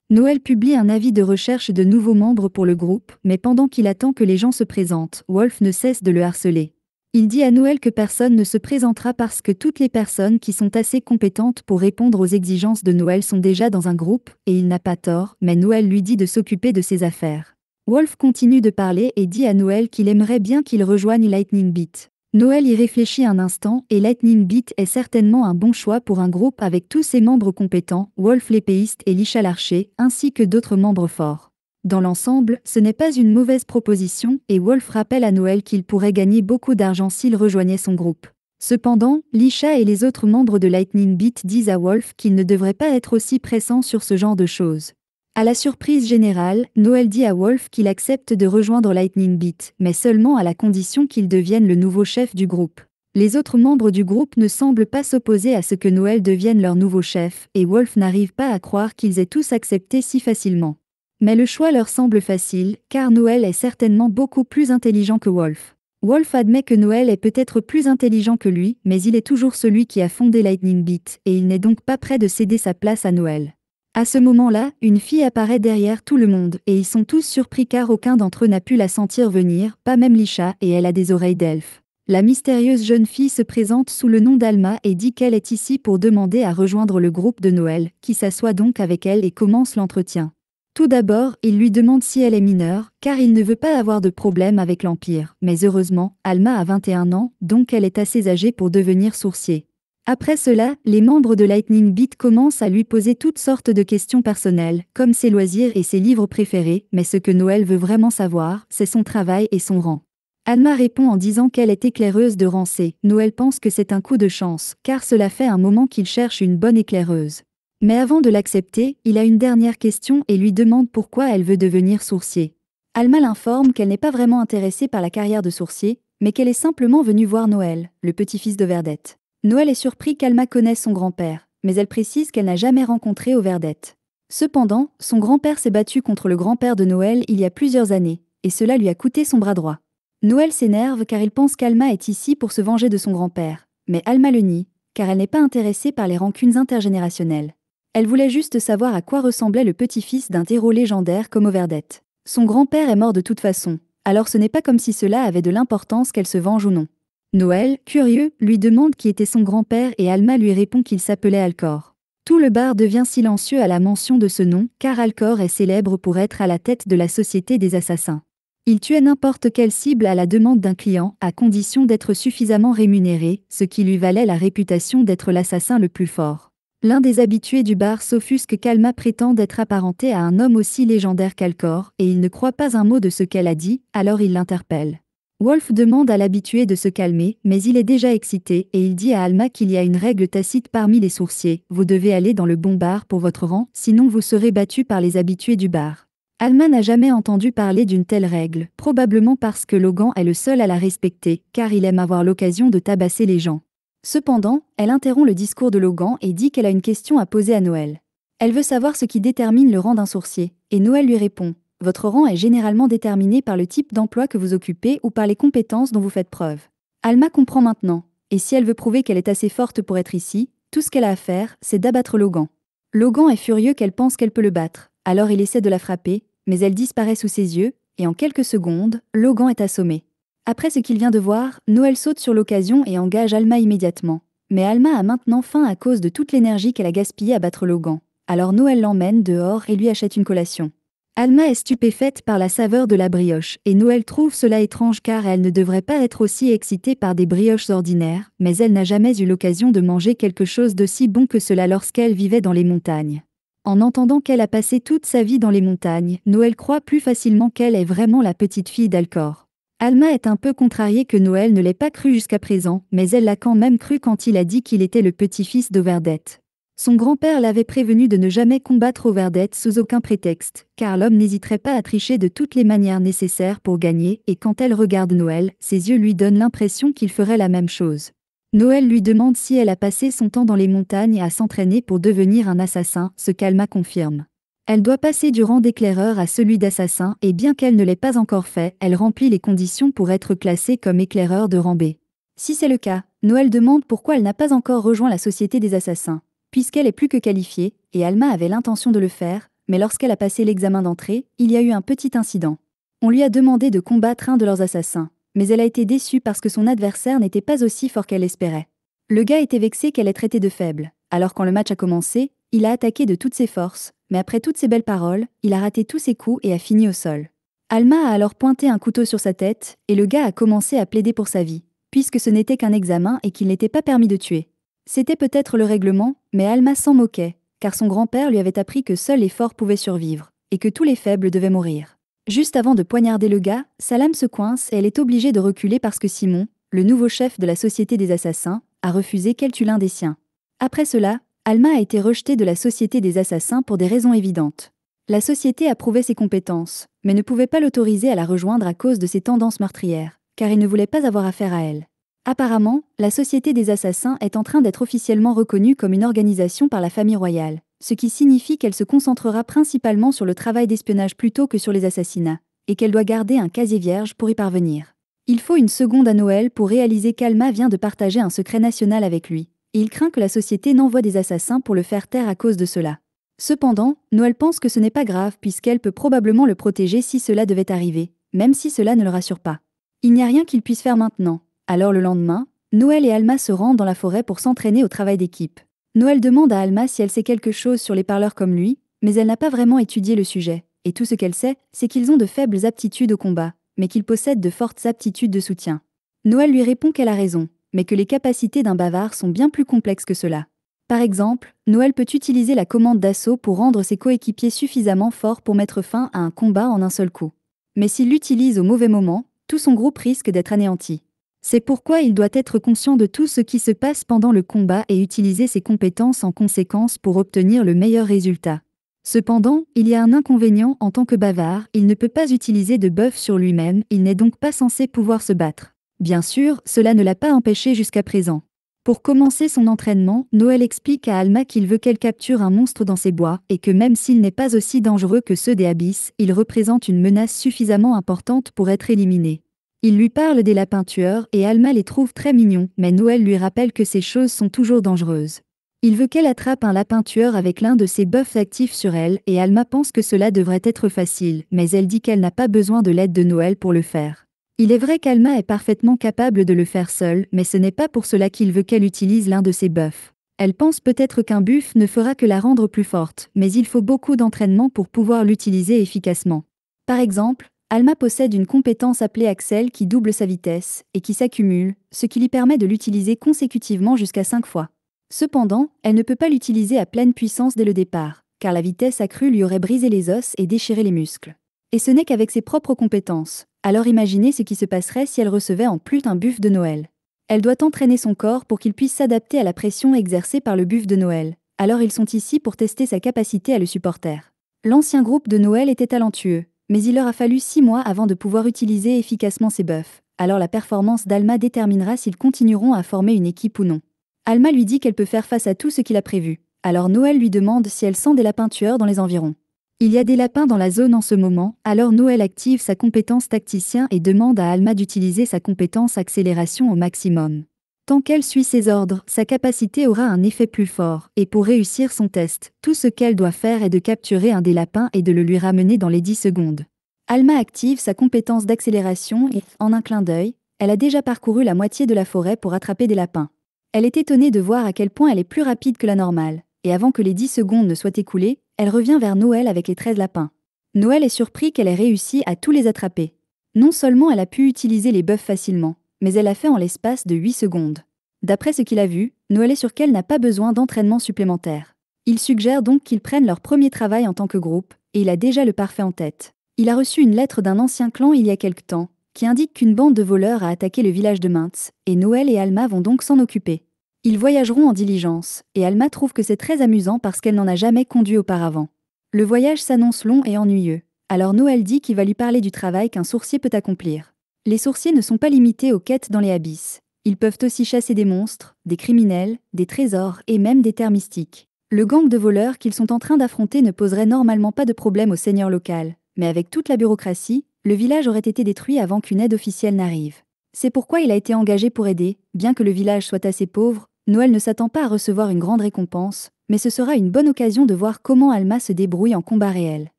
Noël publie un avis de recherche de nouveaux membres pour le groupe, mais pendant qu'il attend que les gens se présentent, Wolf ne cesse de le harceler. Il dit à Noël que personne ne se présentera parce que toutes les personnes qui sont assez compétentes pour répondre aux exigences de Noël sont déjà dans un groupe, et il n'a pas tort, mais Noël lui dit de s'occuper de ses affaires. Wolf continue de parler et dit à Noël qu'il aimerait bien qu'il rejoigne Lightning Beat. Noël y réfléchit un instant et Lightning Beat est certainement un bon choix pour un groupe avec tous ses membres compétents, Wolf l'épéiste et Lisha l'archer, ainsi que d'autres membres forts. Dans l'ensemble, ce n'est pas une mauvaise proposition et Wolf rappelle à Noël qu'il pourrait gagner beaucoup d'argent s'il rejoignait son groupe. Cependant, Lisha et les autres membres de Lightning Beat disent à Wolf qu'il ne devrait pas être aussi pressant sur ce genre de choses. À la surprise générale, Noël dit à Wolf qu'il accepte de rejoindre Lightning Beat, mais seulement à la condition qu'il devienne le nouveau chef du groupe. Les autres membres du groupe ne semblent pas s'opposer à ce que Noël devienne leur nouveau chef, et Wolf n'arrive pas à croire qu'ils aient tous accepté si facilement. Mais le choix leur semble facile, car Noël est certainement beaucoup plus intelligent que Wolf. Wolf admet que Noël est peut-être plus intelligent que lui, mais il est toujours celui qui a fondé Lightning Beat, et il n'est donc pas prêt de céder sa place à Noël. À ce moment-là, une fille apparaît derrière tout le monde, et ils sont tous surpris car aucun d'entre eux n'a pu la sentir venir, pas même Lisha, et elle a des oreilles d'elfe. La mystérieuse jeune fille se présente sous le nom d'Alma et dit qu'elle est ici pour demander à rejoindre le groupe de Noël, qui s'assoit donc avec elle et commence l'entretien. Tout d'abord, il lui demande si elle est mineure, car il ne veut pas avoir de problème avec l'Empire, mais heureusement, Alma a 21 ans, donc elle est assez âgée pour devenir sourcier. Après cela, les membres de Lightning Beat commencent à lui poser toutes sortes de questions personnelles, comme ses loisirs et ses livres préférés, mais ce que Noël veut vraiment savoir, c'est son travail et son rang. Alma répond en disant qu'elle est éclaireuse de rang C. Noël pense que c'est un coup de chance, car cela fait un moment qu'il cherche une bonne éclaireuse. Mais avant de l'accepter, il a une dernière question et lui demande pourquoi elle veut devenir sourcier. Alma l'informe qu'elle n'est pas vraiment intéressée par la carrière de sourcier, mais qu'elle est simplement venue voir Noël, le petit-fils de Verdette. Noël est surpris qu'Alma connaisse son grand-père, mais elle précise qu'elle n'a jamais rencontré Overdette. Cependant, son grand-père s'est battu contre le grand-père de Noël il y a plusieurs années, et cela lui a coûté son bras droit. Noël s'énerve car il pense qu'Alma est ici pour se venger de son grand-père, mais Alma le nie, car elle n'est pas intéressée par les rancunes intergénérationnelles. Elle voulait juste savoir à quoi ressemblait le petit-fils d'un héros légendaire comme Overdette. Son grand-père est mort de toute façon, alors ce n'est pas comme si cela avait de l'importance qu'elle se venge ou non. Noël, curieux, lui demande qui était son grand-père et Alma lui répond qu'il s'appelait Alcor. Tout le bar devient silencieux à la mention de ce nom, car Alcor est célèbre pour être à la tête de la société des assassins. Il tuait n'importe quelle cible à la demande d'un client, à condition d'être suffisamment rémunéré, ce qui lui valait la réputation d'être l'assassin le plus fort. L'un des habitués du bar s'offusque qu'Alma prétende être apparentée à un homme aussi légendaire qu'Alcor, et il ne croit pas un mot de ce qu'elle a dit, alors il l'interpelle. Wolf demande à l'habitué de se calmer, mais il est déjà excité, et il dit à Alma qu'il y a une règle tacite parmi les sourciers, vous devez aller dans le bon bar pour votre rang, sinon vous serez battu par les habitués du bar. Alma n'a jamais entendu parler d'une telle règle, probablement parce que Logan est le seul à la respecter, car il aime avoir l'occasion de tabasser les gens. Cependant, elle interrompt le discours de Logan et dit qu'elle a une question à poser à Noël. Elle veut savoir ce qui détermine le rang d'un sourcier, et Noël lui répond. Votre rang est généralement déterminé par le type d'emploi que vous occupez ou par les compétences dont vous faites preuve. Alma comprend maintenant, et si elle veut prouver qu'elle est assez forte pour être ici, tout ce qu'elle a à faire, c'est d'abattre Logan. Logan est furieux qu'elle pense qu'elle peut le battre, alors il essaie de la frapper, mais elle disparaît sous ses yeux, et en quelques secondes, Logan est assommé. Après ce qu'il vient de voir, Noël saute sur l'occasion et engage Alma immédiatement. Mais Alma a maintenant faim à cause de toute l'énergie qu'elle a gaspillée à battre Logan. Alors Noël l'emmène dehors et lui achète une collation. Alma est stupéfaite par la saveur de la brioche, et Noël trouve cela étrange car elle ne devrait pas être aussi excitée par des brioches ordinaires, mais elle n'a jamais eu l'occasion de manger quelque chose d'aussi bon que cela lorsqu'elle vivait dans les montagnes. En entendant qu'elle a passé toute sa vie dans les montagnes, Noël croit plus facilement qu'elle est vraiment la petite fille d'Alcor. Alma est un peu contrariée que Noël ne l'ait pas cru jusqu'à présent, mais elle l'a quand même cru quand il a dit qu'il était le petit-fils d'Overdette. Son grand-père l'avait prévenu de ne jamais combattre Overdette sous aucun prétexte, car l'homme n'hésiterait pas à tricher de toutes les manières nécessaires pour gagner, et quand elle regarde Noël, ses yeux lui donnent l'impression qu'il ferait la même chose. Noël lui demande si elle a passé son temps dans les montagnes à s'entraîner pour devenir un assassin, ce qu'Alma confirme. Elle doit passer du rang d'éclaireur à celui d'assassin, et bien qu'elle ne l'ait pas encore fait, elle remplit les conditions pour être classée comme éclaireur de rang B. Si c'est le cas, Noël demande pourquoi elle n'a pas encore rejoint la Société des Assassins. Puisqu'elle est plus que qualifiée, et Alma avait l'intention de le faire, mais lorsqu'elle a passé l'examen d'entrée, il y a eu un petit incident. On lui a demandé de combattre un de leurs assassins, mais elle a été déçue parce que son adversaire n'était pas aussi fort qu'elle espérait. Le gars était vexé qu'elle ait traité de faible, alors quand le match a commencé, il a attaqué de toutes ses forces, mais après toutes ses belles paroles, il a raté tous ses coups et a fini au sol. Alma a alors pointé un couteau sur sa tête, et le gars a commencé à plaider pour sa vie, puisque ce n'était qu'un examen et qu'il n'était pas permis de tuer. C'était peut-être le règlement, mais Alma s'en moquait, car son grand-père lui avait appris que seuls les forts pouvaient survivre, et que tous les faibles devaient mourir. Juste avant de poignarder le gars, sa lame se coince et elle est obligée de reculer parce que Simon, le nouveau chef de la Société des Assassins, a refusé qu'elle tue l'un des siens. Après cela, Alma a été rejetée de la Société des Assassins pour des raisons évidentes. La société approuvait ses compétences, mais ne pouvait pas l'autoriser à la rejoindre à cause de ses tendances meurtrières, car il ne voulait pas avoir affaire à elle. Apparemment, la Société des Assassins est en train d'être officiellement reconnue comme une organisation par la famille royale, ce qui signifie qu'elle se concentrera principalement sur le travail d'espionnage plutôt que sur les assassinats, et qu'elle doit garder un casier vierge pour y parvenir. Il faut une seconde à Noël pour réaliser qu'Alma vient de partager un secret national avec lui, et il craint que la société n'envoie des assassins pour le faire taire à cause de cela. Cependant, Noël pense que ce n'est pas grave puisqu'elle peut probablement le protéger si cela devait arriver, même si cela ne le rassure pas. Il n'y a rien qu'il puisse faire maintenant. Alors le lendemain, Noël et Alma se rendent dans la forêt pour s'entraîner au travail d'équipe. Noël demande à Alma si elle sait quelque chose sur les parleurs comme lui, mais elle n'a pas vraiment étudié le sujet, et tout ce qu'elle sait, c'est qu'ils ont de faibles aptitudes au combat, mais qu'ils possèdent de fortes aptitudes de soutien. Noël lui répond qu'elle a raison, mais que les capacités d'un bavard sont bien plus complexes que cela. Par exemple, Noël peut utiliser la commande d'assaut pour rendre ses coéquipiers suffisamment forts pour mettre fin à un combat en un seul coup. Mais s'il l'utilise au mauvais moment, tout son groupe risque d'être anéanti. C'est pourquoi il doit être conscient de tout ce qui se passe pendant le combat et utiliser ses compétences en conséquence pour obtenir le meilleur résultat. Cependant, il y a un inconvénient en tant que bavard, il ne peut pas utiliser de buff sur lui-même, il n'est donc pas censé pouvoir se battre. Bien sûr, cela ne l'a pas empêché jusqu'à présent. Pour commencer son entraînement, Noël explique à Alma qu'il veut qu'elle capture un monstre dans ses bois, et que même s'il n'est pas aussi dangereux que ceux des abysses, il représente une menace suffisamment importante pour être éliminé. Il lui parle des lapins tueurs et Alma les trouve très mignons, mais Noël lui rappelle que ces choses sont toujours dangereuses. Il veut qu'elle attrape un lapin tueur avec l'un de ses buffs actifs sur elle et Alma pense que cela devrait être facile, mais elle dit qu'elle n'a pas besoin de l'aide de Noël pour le faire. Il est vrai qu'Alma est parfaitement capable de le faire seule, mais ce n'est pas pour cela qu'il veut qu'elle utilise l'un de ses buffs. Elle pense peut-être qu'un buff ne fera que la rendre plus forte, mais il faut beaucoup d'entraînement pour pouvoir l'utiliser efficacement. Par exemple, Alma possède une compétence appelée Axel qui double sa vitesse, et qui s'accumule, ce qui lui permet de l'utiliser consécutivement jusqu'à 5 fois. Cependant, elle ne peut pas l'utiliser à pleine puissance dès le départ, car la vitesse accrue lui aurait brisé les os et déchiré les muscles. Et ce n'est qu'avec ses propres compétences. Alors imaginez ce qui se passerait si elle recevait en plus un buffle de Noël. Elle doit entraîner son corps pour qu'il puisse s'adapter à la pression exercée par le buffle de Noël. Alors ils sont ici pour tester sa capacité à le supporter. L'ancien groupe de Noël était talentueux, mais il leur a fallu 6 mois avant de pouvoir utiliser efficacement ces buffs. Alors la performance d'Alma déterminera s'ils continueront à former une équipe ou non. Alma lui dit qu'elle peut faire face à tout ce qu'il a prévu. Alors Noël lui demande si elle sent des lapins tueurs dans les environs. Il y a des lapins dans la zone en ce moment, alors Noël active sa compétence tacticien et demande à Alma d'utiliser sa compétence accélération au maximum. Tant qu'elle suit ses ordres, sa capacité aura un effet plus fort, et pour réussir son test, tout ce qu'elle doit faire est de capturer un des lapins et de le lui ramener dans les 10 secondes. Alma active sa compétence d'accélération et, en un clin d'œil, elle a déjà parcouru la moitié de la forêt pour attraper des lapins. Elle est étonnée de voir à quel point elle est plus rapide que la normale, et avant que les 10 secondes ne soient écoulées, elle revient vers Noël avec les 13 lapins. Noël est surpris qu'elle ait réussi à tous les attraper. Non seulement elle a pu utiliser les buffs facilement, mais elle l'a fait en l'espace de 8 secondes. D'après ce qu'il a vu, Noël est sûr qu'elle n'a pas besoin d'entraînement supplémentaire. Il suggère donc qu'ils prennent leur premier travail en tant que groupe, et il a déjà le parfait en tête. Il a reçu une lettre d'un ancien clan il y a quelque temps, qui indique qu'une bande de voleurs a attaqué le village de Mintz, et Noël et Alma vont donc s'en occuper. Ils voyageront en diligence, et Alma trouve que c'est très amusant parce qu'elle n'en a jamais conduit auparavant. Le voyage s'annonce long et ennuyeux, alors Noël dit qu'il va lui parler du travail qu'un sourcier peut accomplir. Les sourciers ne sont pas limités aux quêtes dans les abysses. Ils peuvent aussi chasser des monstres, des criminels, des trésors et même des terres mystiques. Le gang de voleurs qu'ils sont en train d'affronter ne poserait normalement pas de problème au seigneur local, mais avec toute la bureaucratie, le village aurait été détruit avant qu'une aide officielle n'arrive. C'est pourquoi il a été engagé pour aider, bien que le village soit assez pauvre. Noël ne s'attend pas à recevoir une grande récompense, mais ce sera une bonne occasion de voir comment Alma se débrouille en combat réel.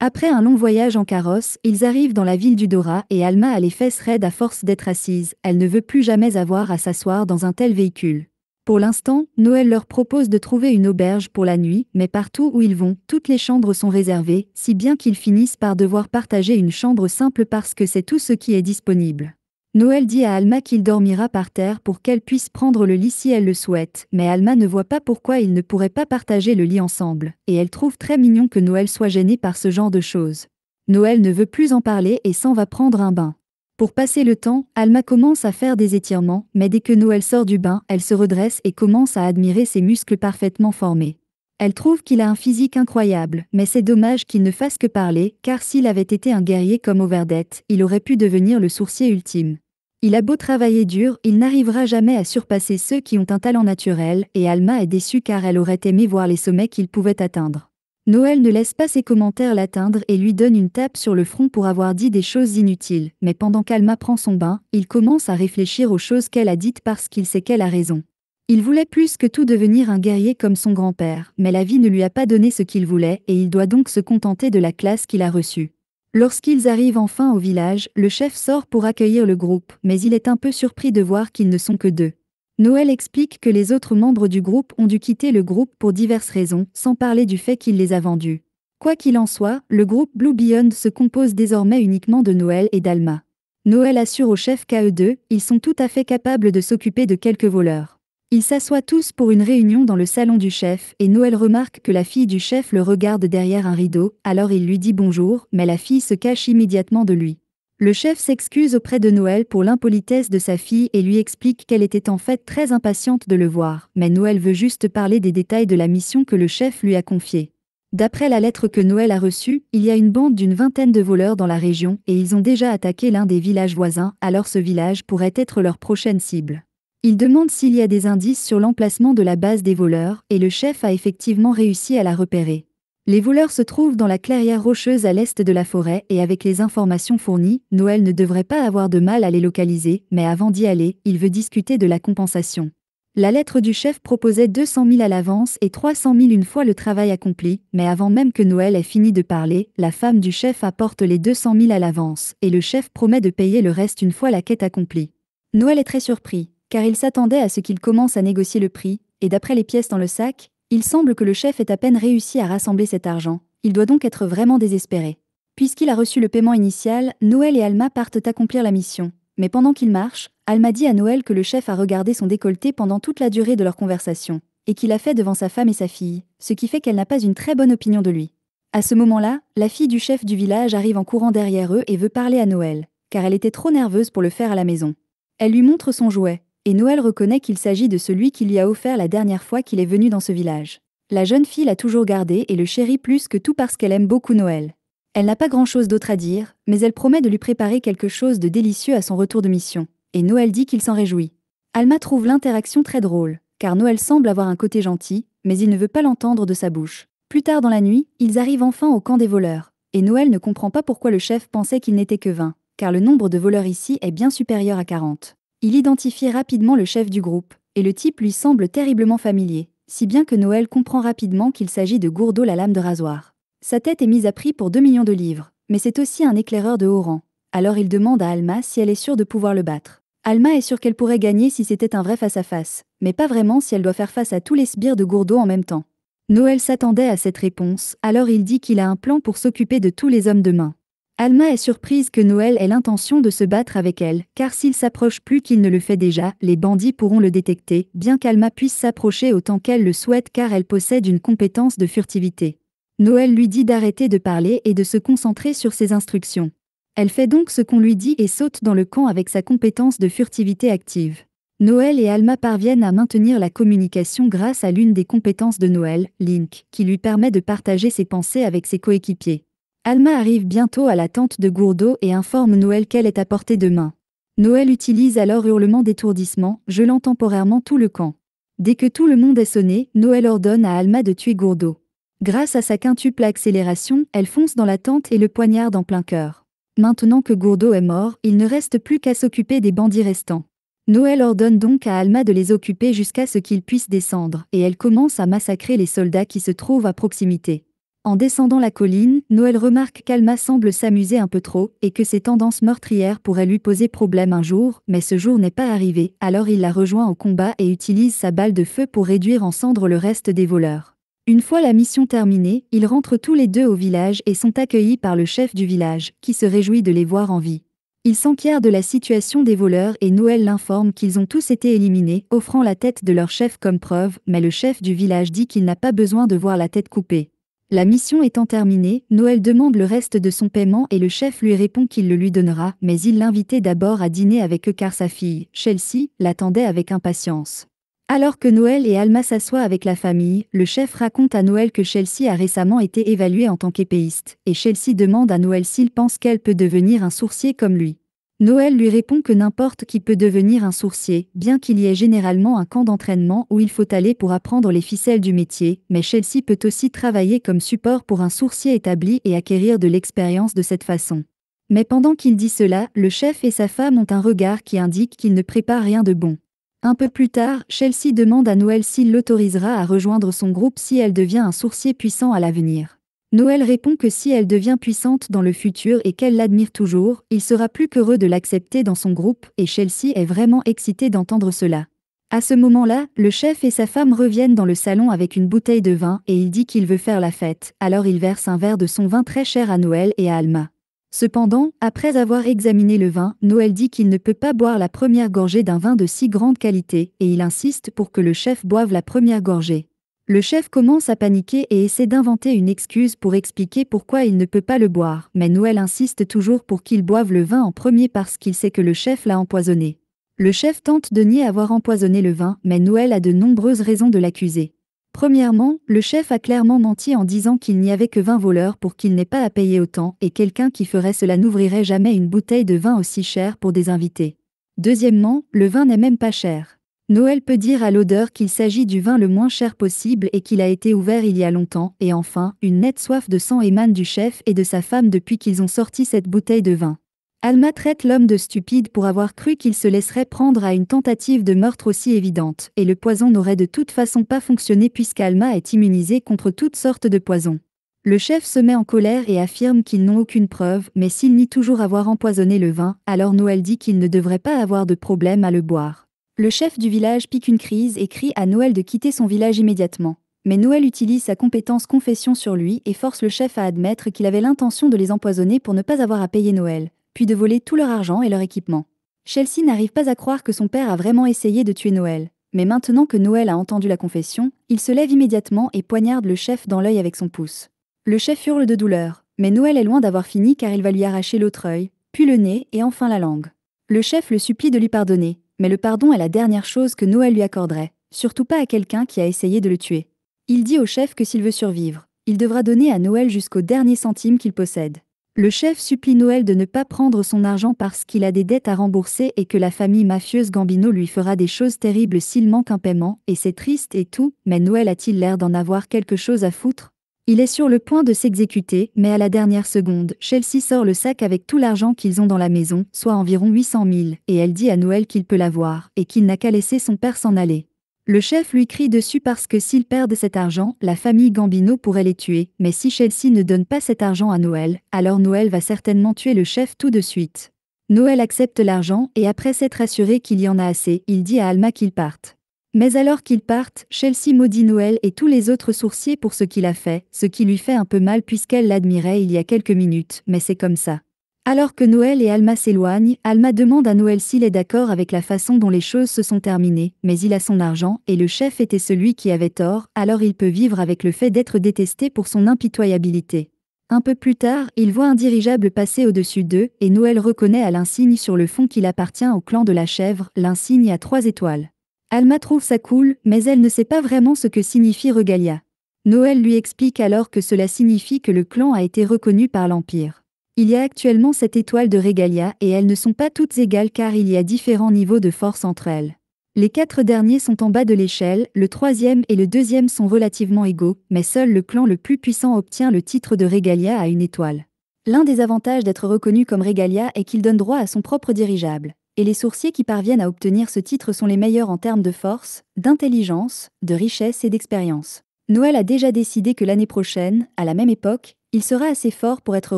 Après un long voyage en carrosse, ils arrivent dans la ville du Dora et Alma a les fesses raides à force d'être assise, elle ne veut plus jamais avoir à s'asseoir dans un tel véhicule. Pour l'instant, Noël leur propose de trouver une auberge pour la nuit, mais partout où ils vont, toutes les chambres sont réservées, si bien qu'ils finissent par devoir partager une chambre simple parce que c'est tout ce qui est disponible. Noël dit à Alma qu'il dormira par terre pour qu'elle puisse prendre le lit si elle le souhaite, mais Alma ne voit pas pourquoi ils ne pourraient pas partager le lit ensemble, et elle trouve très mignon que Noël soit gêné par ce genre de choses. Noël ne veut plus en parler et s'en va prendre un bain. Pour passer le temps, Alma commence à faire des étirements, mais dès que Noël sort du bain, elle se redresse et commence à admirer ses muscles parfaitement formés. Elle trouve qu'il a un physique incroyable, mais c'est dommage qu'il ne fasse que parler, car s'il avait été un guerrier comme Overdette, il aurait pu devenir le sourcier ultime. Il a beau travailler dur, il n'arrivera jamais à surpasser ceux qui ont un talent naturel, et Alma est déçue car elle aurait aimé voir les sommets qu'il pouvait atteindre. Noël ne laisse pas ses commentaires l'atteindre et lui donne une tape sur le front pour avoir dit des choses inutiles, mais pendant qu'Alma prend son bain, il commence à réfléchir aux choses qu'elle a dites parce qu'il sait qu'elle a raison. Il voulait plus que tout devenir un guerrier comme son grand-père, mais la vie ne lui a pas donné ce qu'il voulait et il doit donc se contenter de la classe qu'il a reçue. Lorsqu'ils arrivent enfin au village, le chef sort pour accueillir le groupe, mais il est un peu surpris de voir qu'ils ne sont que 2. Noël explique que les autres membres du groupe ont dû quitter le groupe pour diverses raisons, sans parler du fait qu'il les a vendus. Quoi qu'il en soit, le groupe Blue Beyond se compose désormais uniquement de Noël et d'Alma. Noël assure au chef qu'à eux deux, ils sont tout à fait capables de s'occuper de quelques voleurs. Ils s'assoient tous pour une réunion dans le salon du chef et Noël remarque que la fille du chef le regarde derrière un rideau, alors il lui dit bonjour, mais la fille se cache immédiatement de lui. Le chef s'excuse auprès de Noël pour l'impolitesse de sa fille et lui explique qu'elle était en fait très impatiente de le voir, mais Noël veut juste parler des détails de la mission que le chef lui a confiée. D'après la lettre que Noël a reçue, il y a une bande d'une vingtaine de voleurs dans la région et ils ont déjà attaqué l'un des villages voisins, alors ce village pourrait être leur prochaine cible. Il demande s'il y a des indices sur l'emplacement de la base des voleurs, et le chef a effectivement réussi à la repérer. Les voleurs se trouvent dans la clairière rocheuse à l'est de la forêt et avec les informations fournies, Noël ne devrait pas avoir de mal à les localiser, mais avant d'y aller, il veut discuter de la compensation. La lettre du chef proposait 200 000 à l'avance et 300 000 une fois le travail accompli, mais avant même que Noël ait fini de parler, la femme du chef apporte les 200 000 à l'avance, et le chef promet de payer le reste une fois la quête accomplie. Noël est très surpris, car il s'attendait à ce qu'il commence à négocier le prix, et d'après les pièces dans le sac, il semble que le chef ait à peine réussi à rassembler cet argent, il doit donc être vraiment désespéré. Puisqu'il a reçu le paiement initial, Noël et Alma partent accomplir la mission, mais pendant qu'ils marchent, Alma dit à Noël que le chef a regardé son décolleté pendant toute la durée de leur conversation, et qu'il a fait devant sa femme et sa fille, ce qui fait qu'elle n'a pas une très bonne opinion de lui. À ce moment-là, la fille du chef du village arrive en courant derrière eux et veut parler à Noël, car elle était trop nerveuse pour le faire à la maison. Elle lui montre son jouet, et Noël reconnaît qu'il s'agit de celui qu'il lui a offert la dernière fois qu'il est venu dans ce village. La jeune fille l'a toujours gardé et le chérit plus que tout parce qu'elle aime beaucoup Noël. Elle n'a pas grand-chose d'autre à dire, mais elle promet de lui préparer quelque chose de délicieux à son retour de mission, et Noël dit qu'il s'en réjouit. Alma trouve l'interaction très drôle, car Noël semble avoir un côté gentil, mais il ne veut pas l'entendre de sa bouche. Plus tard dans la nuit, ils arrivent enfin au camp des voleurs, et Noël ne comprend pas pourquoi le chef pensait qu'il n'était que 20, car le nombre de voleurs ici est bien supérieur à 40. Il identifie rapidement le chef du groupe, et le type lui semble terriblement familier, si bien que Noël comprend rapidement qu'il s'agit de Gourdo la lame de rasoir. Sa tête est mise à prix pour 2 millions de livres, mais c'est aussi un éclaireur de haut rang. Alors il demande à Alma si elle est sûre de pouvoir le battre. Alma est sûre qu'elle pourrait gagner si c'était un vrai face-à-face, mais pas vraiment si elle doit faire face à tous les sbires de Gourdo en même temps. Noël s'attendait à cette réponse, alors il dit qu'il a un plan pour s'occuper de tous les hommes de main. Alma est surprise que Noël ait l'intention de se battre avec elle, car s'il s'approche plus qu'il ne le fait déjà, les bandits pourront le détecter, bien qu'Alma puisse s'approcher autant qu'elle le souhaite car elle possède une compétence de furtivité. Noël lui dit d'arrêter de parler et de se concentrer sur ses instructions. Elle fait donc ce qu'on lui dit et saute dans le camp avec sa compétence de furtivité active. Noël et Alma parviennent à maintenir la communication grâce à l'une des compétences de Noël, Link, qui lui permet de partager ses pensées avec ses coéquipiers. Alma arrive bientôt à la tente de Gourdo et informe Noël qu'elle est à portée de main. Noël utilise alors hurlement d'étourdissement, gelant temporairement tout le camp. Dès que tout le monde est sonné, Noël ordonne à Alma de tuer Gourdo. Grâce à sa quintuple accélération, elle fonce dans la tente et le poignarde en plein cœur. Maintenant que Gourdo est mort, il ne reste plus qu'à s'occuper des bandits restants. Noël ordonne donc à Alma de les occuper jusqu'à ce qu'ils puissent descendre, et elle commence à massacrer les soldats qui se trouvent à proximité. En descendant la colline, Noël remarque qu'Alma semble s'amuser un peu trop, et que ses tendances meurtrières pourraient lui poser problème un jour, mais ce jour n'est pas arrivé, alors il la rejoint au combat et utilise sa balle de feu pour réduire en cendres le reste des voleurs. Une fois la mission terminée, ils rentrent tous les deux au village et sont accueillis par le chef du village, qui se réjouit de les voir en vie. Il s'enquiert de la situation des voleurs et Noël l'informe qu'ils ont tous été éliminés, offrant la tête de leur chef comme preuve, mais le chef du village dit qu'il n'a pas besoin de voir la tête coupée. La mission étant terminée, Noël demande le reste de son paiement et le chef lui répond qu'il le lui donnera, mais il l'invitait d'abord à dîner avec eux car sa fille, Chelsea, l'attendait avec impatience. Alors que Noël et Alma s'assoient avec la famille, le chef raconte à Noël que Chelsea a récemment été évaluée en tant qu'épéiste, et Chelsea demande à Noël s'il pense qu'elle peut devenir un sourcier comme lui. Noël lui répond que n'importe qui peut devenir un sourcier, bien qu'il y ait généralement un camp d'entraînement où il faut aller pour apprendre les ficelles du métier, mais Chelsea peut aussi travailler comme support pour un sourcier établi et acquérir de l'expérience de cette façon. Mais pendant qu'il dit cela, le chef et sa femme ont un regard qui indique qu'il ne prépare rien de bon. Un peu plus tard, Chelsea demande à Noël s'il l'autorisera à rejoindre son groupe si elle devient un sourcier puissant à l'avenir. Noël répond que si elle devient puissante dans le futur et qu'elle l'admire toujours, il sera plus qu'heureux de l'accepter dans son groupe et Chelsea est vraiment excitée d'entendre cela. À ce moment-là, le chef et sa femme reviennent dans le salon avec une bouteille de vin et il dit qu'il veut faire la fête, alors il verse un verre de son vin très cher à Noël et à Alma. Cependant, après avoir examiné le vin, Noël dit qu'il ne peut pas boire la première gorgée d'un vin de si grande qualité et il insiste pour que le chef boive la première gorgée. Le chef commence à paniquer et essaie d'inventer une excuse pour expliquer pourquoi il ne peut pas le boire, mais Noël insiste toujours pour qu'il boive le vin en premier parce qu'il sait que le chef l'a empoisonné. Le chef tente de nier avoir empoisonné le vin, mais Noël a de nombreuses raisons de l'accuser. Premièrement, le chef a clairement menti en disant qu'il n'y avait que 20 voleurs pour qu'il n'ait pas à payer autant et quelqu'un qui ferait cela n'ouvrirait jamais une bouteille de vin aussi chère pour des invités. Deuxièmement, le vin n'est même pas cher. Noël peut dire à l'odeur qu'il s'agit du vin le moins cher possible et qu'il a été ouvert il y a longtemps, et enfin, une nette soif de sang émane du chef et de sa femme depuis qu'ils ont sorti cette bouteille de vin. Alma traite l'homme de stupide pour avoir cru qu'il se laisserait prendre à une tentative de meurtre aussi évidente, et le poison n'aurait de toute façon pas fonctionné puisqu'Alma est immunisée contre toutes sortes de poisons. Le chef se met en colère et affirme qu'ils n'ont aucune preuve, mais s'il nie toujours avoir empoisonné le vin, alors Noël dit qu'il ne devrait pas avoir de problème à le boire. Le chef du village pique une crise et crie à Noël de quitter son village immédiatement. Mais Noël utilise sa compétence confession sur lui et force le chef à admettre qu'il avait l'intention de les empoisonner pour ne pas avoir à payer Noël, puis de voler tout leur argent et leur équipement. Chelsea n'arrive pas à croire que son père a vraiment essayé de tuer Noël. Mais maintenant que Noël a entendu la confession, il se lève immédiatement et poignarde le chef dans l'œil avec son pouce. Le chef hurle de douleur, mais Noël est loin d'avoir fini car il va lui arracher l'autre œil, puis le nez et enfin la langue. Le chef le supplie de lui pardonner, mais le pardon est la dernière chose que Noël lui accorderait, surtout pas à quelqu'un qui a essayé de le tuer. Il dit au chef que s'il veut survivre, il devra donner à Noël jusqu'au dernier centime qu'il possède. Le chef supplie Noël de ne pas prendre son argent parce qu'il a des dettes à rembourser et que la famille mafieuse Gambino lui fera des choses terribles s'il manque un paiement, et c'est triste et tout, mais Noël a-t-il l'air d'en avoir quelque chose à foutre? Il est sur le point de s'exécuter, mais à la dernière seconde, Chelsea sort le sac avec tout l'argent qu'ils ont dans la maison, soit environ 800 000, et elle dit à Noël qu'il peut l'avoir, et qu'il n'a qu'à laisser son père s'en aller. Le chef lui crie dessus parce que s'ils perdent cet argent, la famille Gambino pourrait les tuer, mais si Chelsea ne donne pas cet argent à Noël, alors Noël va certainement tuer le chef tout de suite. Noël accepte l'argent et après s'être assuré qu'il y en a assez, il dit à Alma qu'ils partent. Mais alors qu'ils partent, Chelsea maudit Noël et tous les autres sourciers pour ce qu'il a fait, ce qui lui fait un peu mal puisqu'elle l'admirait il y a quelques minutes, mais c'est comme ça. Alors que Noël et Alma s'éloignent, Alma demande à Noël s'il est d'accord avec la façon dont les choses se sont terminées, mais il a son argent, et le chef était celui qui avait tort, alors il peut vivre avec le fait d'être détesté pour son impitoyabilité. Un peu plus tard, il voit un dirigeable passer au-dessus d'eux, et Noël reconnaît à l'insigne sur le fond qu'il appartient au clan de la chèvre, l'insigne à 3 étoiles. Alma trouve ça cool, mais elle ne sait pas vraiment ce que signifie Regalia. Noël lui explique alors que cela signifie que le clan a été reconnu par l'Empire. Il y a actuellement 7 étoiles de Regalia et elles ne sont pas toutes égales car il y a différents niveaux de force entre elles. Les 4 derniers sont en bas de l'échelle, le 3e et le 2e sont relativement égaux, mais seul le clan le plus puissant obtient le titre de Regalia à 1 étoile. L'un des avantages d'être reconnu comme Regalia est qu'il donne droit à son propre dirigeable, et les sourciers qui parviennent à obtenir ce titre sont les meilleurs en termes de force, d'intelligence, de richesse et d'expérience. Noël a déjà décidé que l'année prochaine, à la même époque, il sera assez fort pour être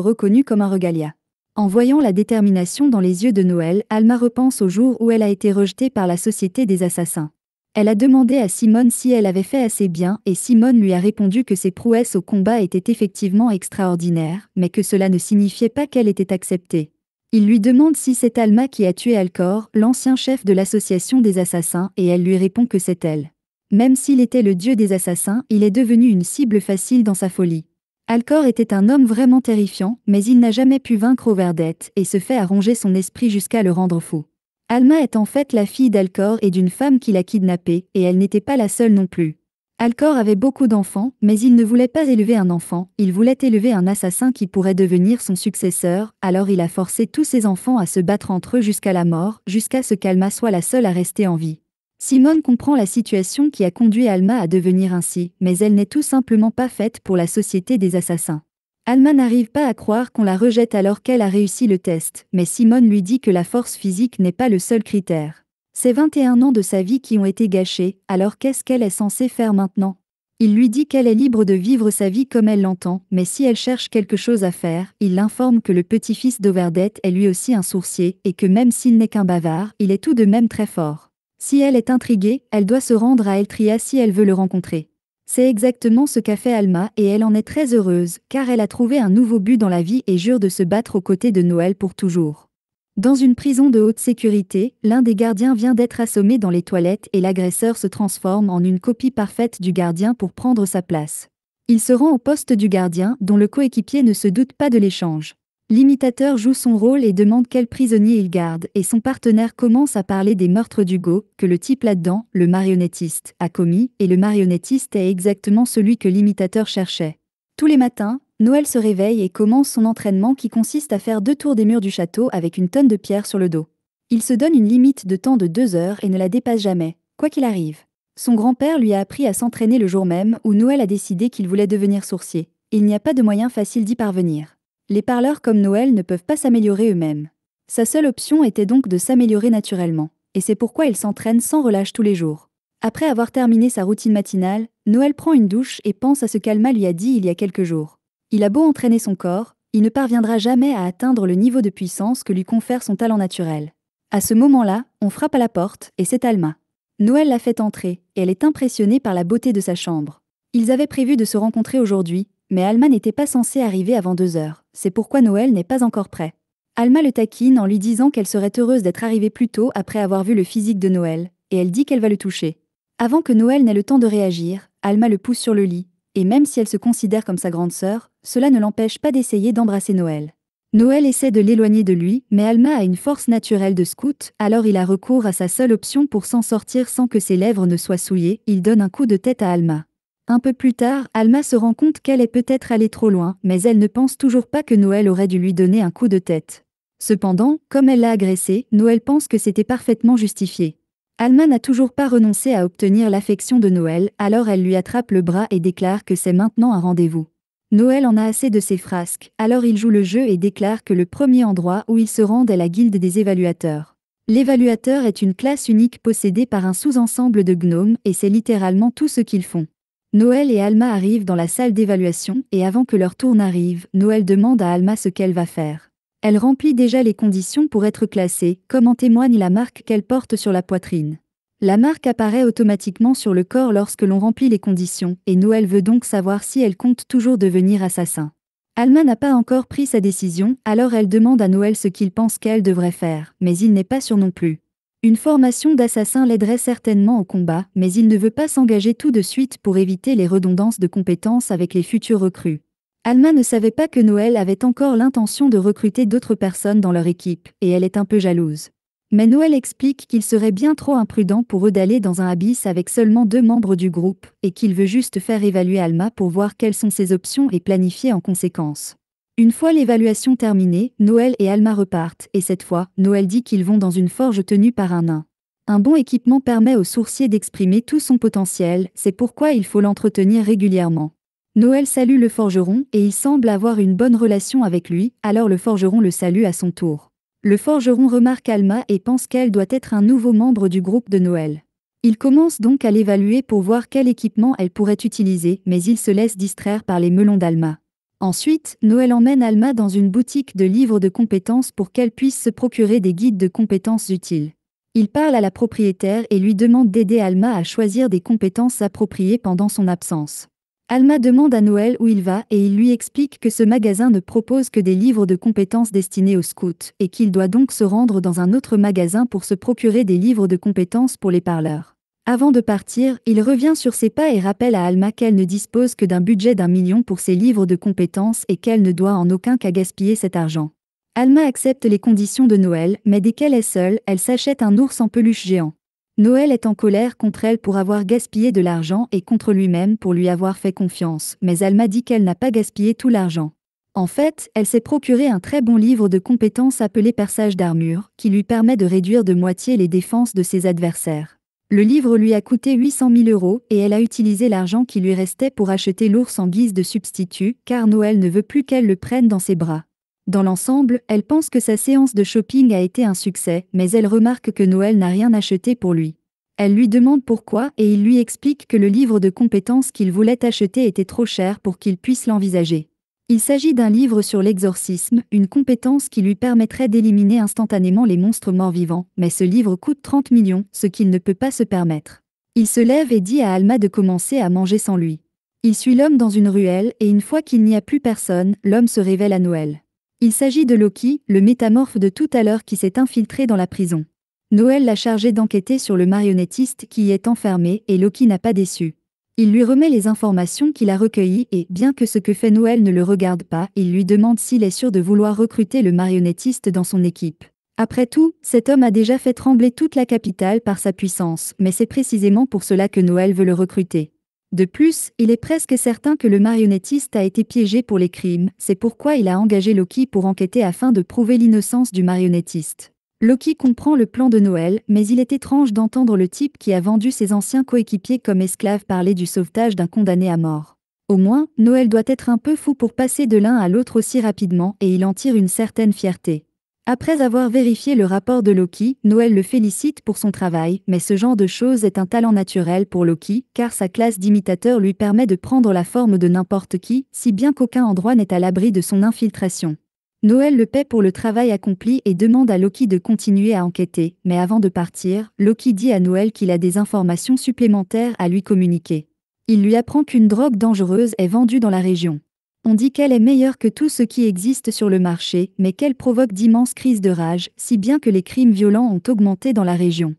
reconnu comme un Regalia. En voyant la détermination dans les yeux de Noël, Alma repense au jour où elle a été rejetée par la société des assassins. Elle a demandé à Simone si elle avait fait assez bien et Simone lui a répondu que ses prouesses au combat étaient effectivement extraordinaires, mais que cela ne signifiait pas qu'elle était acceptée. Il lui demande si c'est Alma qui a tué Alcor, l'ancien chef de l'association des assassins, et elle lui répond que c'est elle. Même s'il était le dieu des assassins, il est devenu une cible facile dans sa folie. Alcor était un homme vraiment terrifiant, mais il n'a jamais pu vaincre Overdette et se fait à ronger son esprit jusqu'à le rendre fou. Alma est en fait la fille d'Alcor et d'une femme qui l'a kidnappée, et elle n'était pas la seule non plus. Alcor avait beaucoup d'enfants, mais il ne voulait pas élever un enfant, il voulait élever un assassin qui pourrait devenir son successeur, alors il a forcé tous ses enfants à se battre entre eux jusqu'à la mort, jusqu'à ce qu'Alma soit la seule à rester en vie. Simone comprend la situation qui a conduit Alma à devenir ainsi, mais elle n'est tout simplement pas faite pour la société des assassins. Alma n'arrive pas à croire qu'on la rejette alors qu'elle a réussi le test, mais Simone lui dit que la force physique n'est pas le seul critère. C'est 21 ans de sa vie qui ont été gâchés, alors qu'est-ce qu'elle est censée faire maintenant? Il lui dit qu'elle est libre de vivre sa vie comme elle l'entend, mais si elle cherche quelque chose à faire, il l'informe que le petit-fils d'Overdette est lui aussi un sourcier, et que même s'il n'est qu'un bavard, il est tout de même très fort. Si elle est intriguée, elle doit se rendre à Eltria si elle veut le rencontrer. C'est exactement ce qu'a fait Alma et elle en est très heureuse, car elle a trouvé un nouveau but dans la vie et jure de se battre aux côtés de Noël pour toujours. Dans une prison de haute sécurité, l'un des gardiens vient d'être assommé dans les toilettes et l'agresseur se transforme en une copie parfaite du gardien pour prendre sa place. Il se rend au poste du gardien, dont le coéquipier ne se doute pas de l'échange. L'imitateur joue son rôle et demande quel prisonnier il garde, et son partenaire commence à parler des meurtres d'Hugo, que le type là-dedans, le marionnettiste, a commis, et le marionnettiste est exactement celui que l'imitateur cherchait. Tous les matins, Noël se réveille et commence son entraînement qui consiste à faire 2 tours des murs du château avec une tonne de pierres sur le dos. Il se donne une limite de temps de 2 heures et ne la dépasse jamais, quoi qu'il arrive. Son grand-père lui a appris à s'entraîner le jour même où Noël a décidé qu'il voulait devenir sourcier. Il n'y a pas de moyen facile d'y parvenir. Les parleurs comme Noël ne peuvent pas s'améliorer eux-mêmes. Sa seule option était donc de s'améliorer naturellement, et c'est pourquoi il s'entraîne sans relâche tous les jours. Après avoir terminé sa routine matinale, Noël prend une douche et pense à ce qu'Alma lui a dit il y a quelques jours. Il a beau entraîner son corps, il ne parviendra jamais à atteindre le niveau de puissance que lui confère son talent naturel. À ce moment-là, on frappe à la porte, et c'est Alma. Noël l'a fait entrer, et elle est impressionnée par la beauté de sa chambre. Ils avaient prévu de se rencontrer aujourd'hui, mais Alma n'était pas censée arriver avant 2 heures, c'est pourquoi Noël n'est pas encore prêt. Alma le taquine en lui disant qu'elle serait heureuse d'être arrivée plus tôt après avoir vu le physique de Noël, et elle dit qu'elle va le toucher. Avant que Noël n'ait le temps de réagir, Alma le pousse sur le lit, et même si elle se considère comme sa grande sœur, cela ne l'empêche pas d'essayer d'embrasser Noël. Noël essaie de l'éloigner de lui, mais Alma a une force naturelle de scout, alors il a recours à sa seule option pour s'en sortir sans que ses lèvres ne soient souillées, il donne un coup de tête à Alma. Un peu plus tard, Alma se rend compte qu'elle est peut-être allée trop loin, mais elle ne pense toujours pas que Noël aurait dû lui donner un coup de tête. Cependant, comme elle l'a agressé, Noël pense que c'était parfaitement justifié. Alma n'a toujours pas renoncé à obtenir l'affection de Noël, alors elle lui attrape le bras et déclare que c'est maintenant un rendez-vous. Noël en a assez de ses frasques, alors il joue le jeu et déclare que le premier endroit où il se rend est la guilde des évaluateurs. L'évaluateur est une classe unique possédée par un sous-ensemble de gnomes et c'est littéralement tout ce qu'ils font. Noël et Alma arrivent dans la salle d'évaluation et avant que leur tour n'arrive, Noël demande à Alma ce qu'elle va faire. Elle remplit déjà les conditions pour être classée, comme en témoigne la marque qu'elle porte sur la poitrine. La marque apparaît automatiquement sur le corps lorsque l'on remplit les conditions, et Noël veut donc savoir si elle compte toujours devenir assassin. Alma n'a pas encore pris sa décision, alors elle demande à Noël ce qu'il pense qu'elle devrait faire, mais il n'est pas sûr non plus. Une formation d'assassin l'aiderait certainement au combat, mais il ne veut pas s'engager tout de suite pour éviter les redondances de compétences avec les futurs recrues. Alma ne savait pas que Noël avait encore l'intention de recruter d'autres personnes dans leur équipe, et elle est un peu jalouse. Mais Noël explique qu'il serait bien trop imprudent pour eux d'aller dans un abysse avec seulement 2 membres du groupe, et qu'il veut juste faire évaluer Alma pour voir quelles sont ses options et planifier en conséquence. Une fois l'évaluation terminée, Noël et Alma repartent, et cette fois, Noël dit qu'ils vont dans une forge tenue par un nain. Un bon équipement permet au sourcier d'exprimer tout son potentiel, c'est pourquoi il faut l'entretenir régulièrement. Noël salue le forgeron et il semble avoir une bonne relation avec lui, alors le forgeron le salue à son tour. Le forgeron remarque Alma et pense qu'elle doit être un nouveau membre du groupe de Noël. Il commence donc à l'évaluer pour voir quel équipement elle pourrait utiliser, mais il se laisse distraire par les melons d'Alma. Ensuite, Noël emmène Alma dans une boutique de livres de compétences pour qu'elle puisse se procurer des guides de compétences utiles. Il parle à la propriétaire et lui demande d'aider Alma à choisir des compétences appropriées pendant son absence. Alma demande à Noël où il va et il lui explique que ce magasin ne propose que des livres de compétences destinés aux scouts et qu'il doit donc se rendre dans un autre magasin pour se procurer des livres de compétences pour les parleurs. Avant de partir, il revient sur ses pas et rappelle à Alma qu'elle ne dispose que d'un budget d'1 million pour ses livres de compétences et qu'elle ne doit en aucun cas gaspiller cet argent. Alma accepte les conditions de Noël, mais dès qu'elle est seule, elle s'achète un ours en peluche géant. Noël est en colère contre elle pour avoir gaspillé de l'argent et contre lui-même pour lui avoir fait confiance, mais Alma dit qu'elle n'a pas gaspillé tout l'argent. En fait, elle s'est procuré un très bon livre de compétences appelé Perçage d'armure, qui lui permet de réduire de moitié les défenses de ses adversaires. Le livre lui a coûté 800 000 € et elle a utilisé l'argent qui lui restait pour acheter l'ours en guise de substitut, car Noël ne veut plus qu'elle le prenne dans ses bras. Dans l'ensemble, elle pense que sa séance de shopping a été un succès, mais elle remarque que Noël n'a rien acheté pour lui. Elle lui demande pourquoi et il lui explique que le livre de compétences qu'il voulait acheter était trop cher pour qu'il puisse l'envisager. Il s'agit d'un livre sur l'exorcisme, une compétence qui lui permettrait d'éliminer instantanément les monstres morts-vivants, mais ce livre coûte 30 millions, ce qu'il ne peut pas se permettre. Il se lève et dit à Alma de commencer à manger sans lui. Il suit l'homme dans une ruelle et une fois qu'il n'y a plus personne, l'homme se révèle à Noël. Il s'agit de Loki, le métamorphe de tout à l'heure qui s'est infiltré dans la prison. Noël l'a chargé d'enquêter sur le marionnettiste qui y est enfermé et Loki n'a pas déçu. Il lui remet les informations qu'il a recueillies et, bien que ce que fait Noël ne le regarde pas, il lui demande s'il est sûr de vouloir recruter le marionnettiste dans son équipe. Après tout, cet homme a déjà fait trembler toute la capitale par sa puissance, mais c'est précisément pour cela que Noël veut le recruter. De plus, il est presque certain que le marionnettiste a été piégé pour les crimes, c'est pourquoi il a engagé Loki pour enquêter afin de prouver l'innocence du marionnettiste. Loki comprend le plan de Noël, mais il est étrange d'entendre le type qui a vendu ses anciens coéquipiers comme esclaves parler du sauvetage d'un condamné à mort. Au moins, Noël doit être un peu fou pour passer de l'un à l'autre aussi rapidement et il en tire une certaine fierté. Après avoir vérifié le rapport de Loki, Noël le félicite pour son travail, mais ce genre de choses est un talent naturel pour Loki, car sa classe d'imitateur lui permet de prendre la forme de n'importe qui, si bien qu'aucun endroit n'est à l'abri de son infiltration. Noël le paie pour le travail accompli et demande à Loki de continuer à enquêter, mais avant de partir, Loki dit à Noël qu'il a des informations supplémentaires à lui communiquer. Il lui apprend qu'une drogue dangereuse est vendue dans la région. On dit qu'elle est meilleure que tout ce qui existe sur le marché, mais qu'elle provoque d'immenses crises de rage, si bien que les crimes violents ont augmenté dans la région.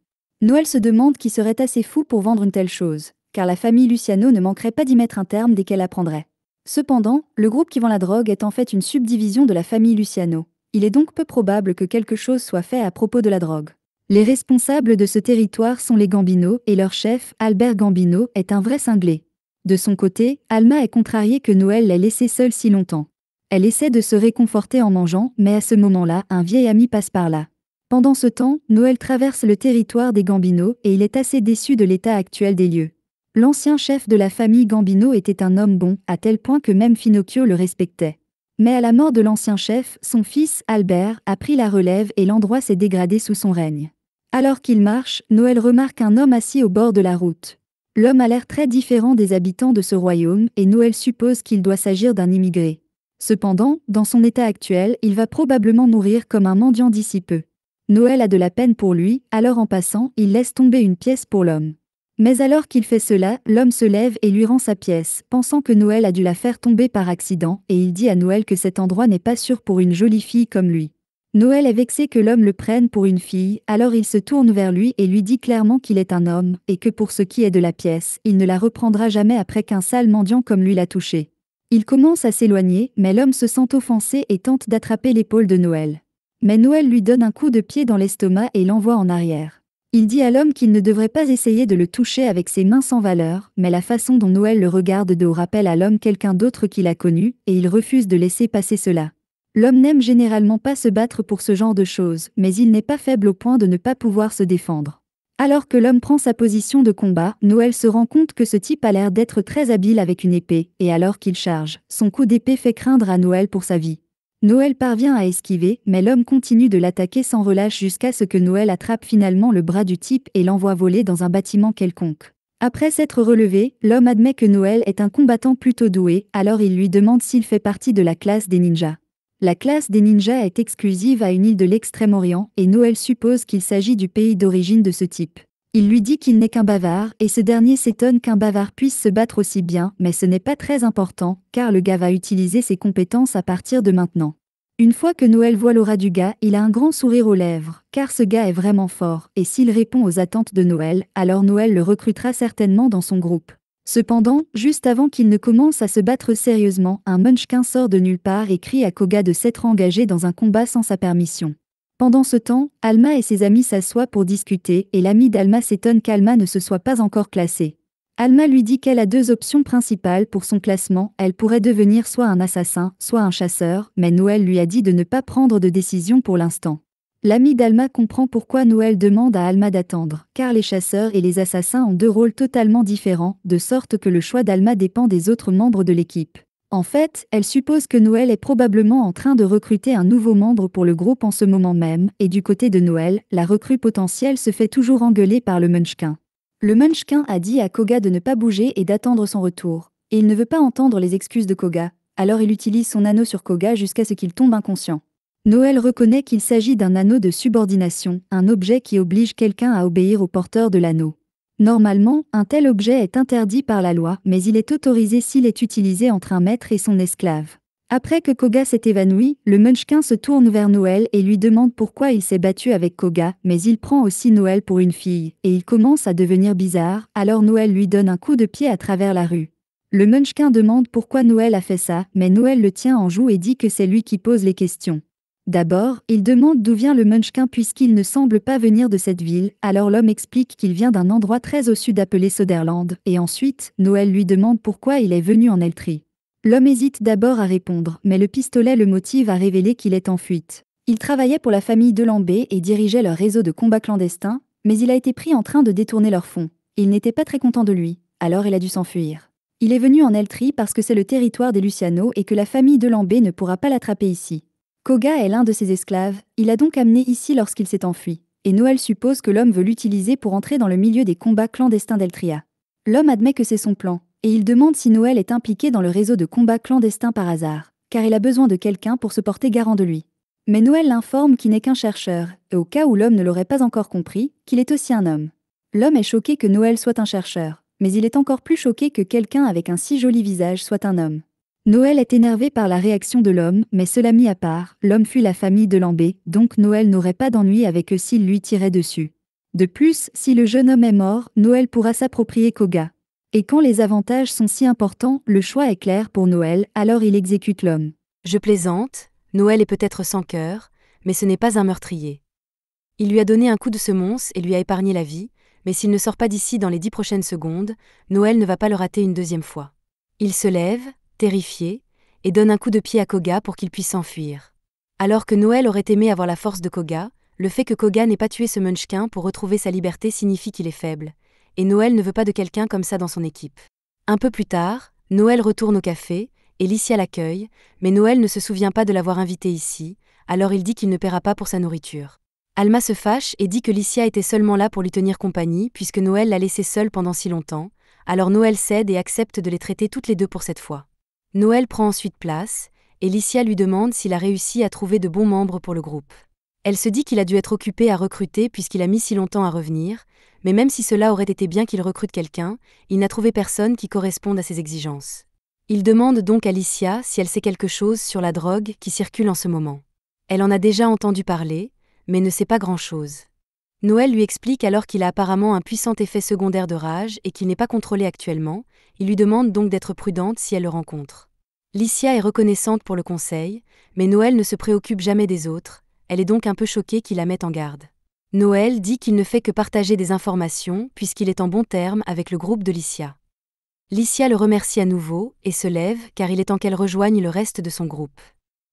Noël se demande qui serait assez fou pour vendre une telle chose, car la famille Luciano ne manquerait pas d'y mettre un terme dès qu'elle apprendrait. Cependant, le groupe qui vend la drogue est en fait une subdivision de la famille Luciano. Il est donc peu probable que quelque chose soit fait à propos de la drogue. Les responsables de ce territoire sont les Gambino et leur chef, Albert Gambino, est un vrai cinglé. De son côté, Alma est contrariée que Noël l'ait laissée seule si longtemps. Elle essaie de se réconforter en mangeant, mais à ce moment-là, un vieil ami passe par là. Pendant ce temps, Noël traverse le territoire des Gambino et il est assez déçu de l'état actuel des lieux. L'ancien chef de la famille Gambino était un homme bon, à tel point que même Finocchio le respectait. Mais à la mort de l'ancien chef, son fils, Albert, a pris la relève et l'endroit s'est dégradé sous son règne. Alors qu'il marche, Noël remarque un homme assis au bord de la route. L'homme a l'air très différent des habitants de ce royaume et Noël suppose qu'il doit s'agir d'un immigré. Cependant, dans son état actuel, il va probablement mourir comme un mendiant d'ici peu. Noël a de la peine pour lui, alors en passant, il laisse tomber une pièce pour l'homme. Mais alors qu'il fait cela, l'homme se lève et lui rend sa pièce, pensant que Noël a dû la faire tomber par accident, et il dit à Noël que cet endroit n'est pas sûr pour une jolie fille comme lui. Noël est vexé que l'homme le prenne pour une fille, alors il se tourne vers lui et lui dit clairement qu'il est un homme, et que pour ce qui est de la pièce, il ne la reprendra jamais après qu'un sale mendiant comme lui l'a touchée. Il commence à s'éloigner, mais l'homme se sent offensé et tente d'attraper l'épaule de Noël. Mais Noël lui donne un coup de pied dans l'estomac et l'envoie en arrière. Il dit à l'homme qu'il ne devrait pas essayer de le toucher avec ses mains sans valeur, mais la façon dont Noël le regarde de haut rappelle à l'homme quelqu'un d'autre qu'il a connu, et il refuse de laisser passer cela. L'homme n'aime généralement pas se battre pour ce genre de choses, mais il n'est pas faible au point de ne pas pouvoir se défendre. Alors que l'homme prend sa position de combat, Noël se rend compte que ce type a l'air d'être très habile avec une épée, et alors qu'il charge, son coup d'épée fait craindre à Noël pour sa vie. Noël parvient à esquiver, mais l'homme continue de l'attaquer sans relâche jusqu'à ce que Noël attrape finalement le bras du type et l'envoie voler dans un bâtiment quelconque. Après s'être relevé, l'homme admet que Noël est un combattant plutôt doué, alors il lui demande s'il fait partie de la classe des ninjas. La classe des ninjas est exclusive à une île de l'Extrême-Orient, et Noël suppose qu'il s'agit du pays d'origine de ce type. Il lui dit qu'il n'est qu'un bavard, et ce dernier s'étonne qu'un bavard puisse se battre aussi bien, mais ce n'est pas très important, car le gars va utiliser ses compétences à partir de maintenant. Une fois que Noël voit l'aura du gars, il a un grand sourire aux lèvres, car ce gars est vraiment fort, et s'il répond aux attentes de Noël, alors Noël le recrutera certainement dans son groupe. Cependant, juste avant qu'il ne commence à se battre sérieusement, un Munchkin sort de nulle part et crie à Koga de s'être engagé dans un combat sans sa permission. Pendant ce temps, Alma et ses amis s'assoient pour discuter et l'ami d'Alma s'étonne qu'Alma ne se soit pas encore classée. Alma lui dit qu'elle a deux options principales pour son classement, elle pourrait devenir soit un assassin, soit un chasseur, mais Noël lui a dit de ne pas prendre de décision pour l'instant. L'ami d'Alma comprend pourquoi Noël demande à Alma d'attendre, car les chasseurs et les assassins ont deux rôles totalement différents, de sorte que le choix d'Alma dépend des autres membres de l'équipe. En fait, elle suppose que Noël est probablement en train de recruter un nouveau membre pour le groupe en ce moment même, et du côté de Noël, la recrue potentielle se fait toujours engueuler par le Munchkin. Le Munchkin a dit à Koga de ne pas bouger et d'attendre son retour, et il ne veut pas entendre les excuses de Koga, alors il utilise son anneau sur Koga jusqu'à ce qu'il tombe inconscient. Noël reconnaît qu'il s'agit d'un anneau de subordination, un objet qui oblige quelqu'un à obéir au porteur de l'anneau. Normalement, un tel objet est interdit par la loi, mais il est autorisé s'il est utilisé entre un maître et son esclave. Après que Koga s'est évanoui, le Munchkin se tourne vers Noël et lui demande pourquoi il s'est battu avec Koga, mais il prend aussi Noël pour une fille, et il commence à devenir bizarre, alors Noël lui donne un coup de pied à travers la rue. Le Munchkin demande pourquoi Noël a fait ça, mais Noël le tient en joue et dit que c'est lui qui pose les questions. D'abord, il demande d'où vient le Munchkin puisqu'il ne semble pas venir de cette ville, alors l'homme explique qu'il vient d'un endroit très au sud appelé Soderland, et ensuite, Noël lui demande pourquoi il est venu en Eltrie. L'homme hésite d'abord à répondre, mais le pistolet le motive à révéler qu'il est en fuite. Il travaillait pour la famille Delambé et dirigeait leur réseau de combat clandestin, mais il a été pris en train de détourner leurs fonds. Il n'était pas très content de lui, alors il a dû s'enfuir. Il est venu en Eltrie parce que c'est le territoire des Luciano et que la famille Delambé ne pourra pas l'attraper ici. Koga est l'un de ses esclaves, il l'a donc amené ici lorsqu'il s'est enfui, et Noël suppose que l'homme veut l'utiliser pour entrer dans le milieu des combats clandestins d'Eltria. L'homme admet que c'est son plan, et il demande si Noël est impliqué dans le réseau de combats clandestins par hasard, car il a besoin de quelqu'un pour se porter garant de lui. Mais Noël l'informe qu'il n'est qu'un chercheur, et au cas où l'homme ne l'aurait pas encore compris, qu'il est aussi un homme. L'homme est choqué que Noël soit un chercheur, mais il est encore plus choqué que quelqu'un avec un si joli visage soit un homme. Noël est énervé par la réaction de l'homme, mais cela mis à part, l'homme fuit la famille de Lambé, donc Noël n'aurait pas d'ennui avec eux s'il lui tirait dessus. De plus, si le jeune homme est mort, Noël pourra s'approprier Koga. Et quand les avantages sont si importants, le choix est clair pour Noël, alors il exécute l'homme. Je plaisante, Noël est peut-être sans cœur, mais ce n'est pas un meurtrier. Il lui a donné un coup de semonce et lui a épargné la vie, mais s'il ne sort pas d'ici dans les 10 prochaines secondes, Noël ne va pas le rater une deuxième fois. Il se lève, terrifié, et donne un coup de pied à Koga pour qu'il puisse s'enfuir. Alors que Noël aurait aimé avoir la force de Koga, le fait que Koga n'ait pas tué ce Munchkin pour retrouver sa liberté signifie qu'il est faible, et Noël ne veut pas de quelqu'un comme ça dans son équipe. Un peu plus tard, Noël retourne au café, et Licia l'accueille, mais Noël ne se souvient pas de l'avoir invité ici, alors il dit qu'il ne paiera pas pour sa nourriture. Alma se fâche et dit que Licia était seulement là pour lui tenir compagnie puisque Noël l'a laissée seule pendant si longtemps, alors Noël cède et accepte de les traiter toutes les deux pour cette fois. Noël prend ensuite place, et Licia lui demande s'il a réussi à trouver de bons membres pour le groupe. Elle se dit qu'il a dû être occupé à recruter puisqu'il a mis si longtemps à revenir, mais même si cela aurait été bien qu'il recrute quelqu'un, il n'a trouvé personne qui corresponde à ses exigences. Il demande donc à Licia si elle sait quelque chose sur la drogue qui circule en ce moment. Elle en a déjà entendu parler, mais ne sait pas grand-chose. Noël lui explique alors qu'il a apparemment un puissant effet secondaire de rage et qu'il n'est pas contrôlé actuellement, il lui demande donc d'être prudente si elle le rencontre. Licia est reconnaissante pour le conseil, mais Noël ne se préoccupe jamais des autres, elle est donc un peu choquée qu'il la mette en garde. Noël dit qu'il ne fait que partager des informations puisqu'il est en bon terme avec le groupe de Licia. Licia le remercie à nouveau et se lève car il est temps qu'elle rejoigne le reste de son groupe.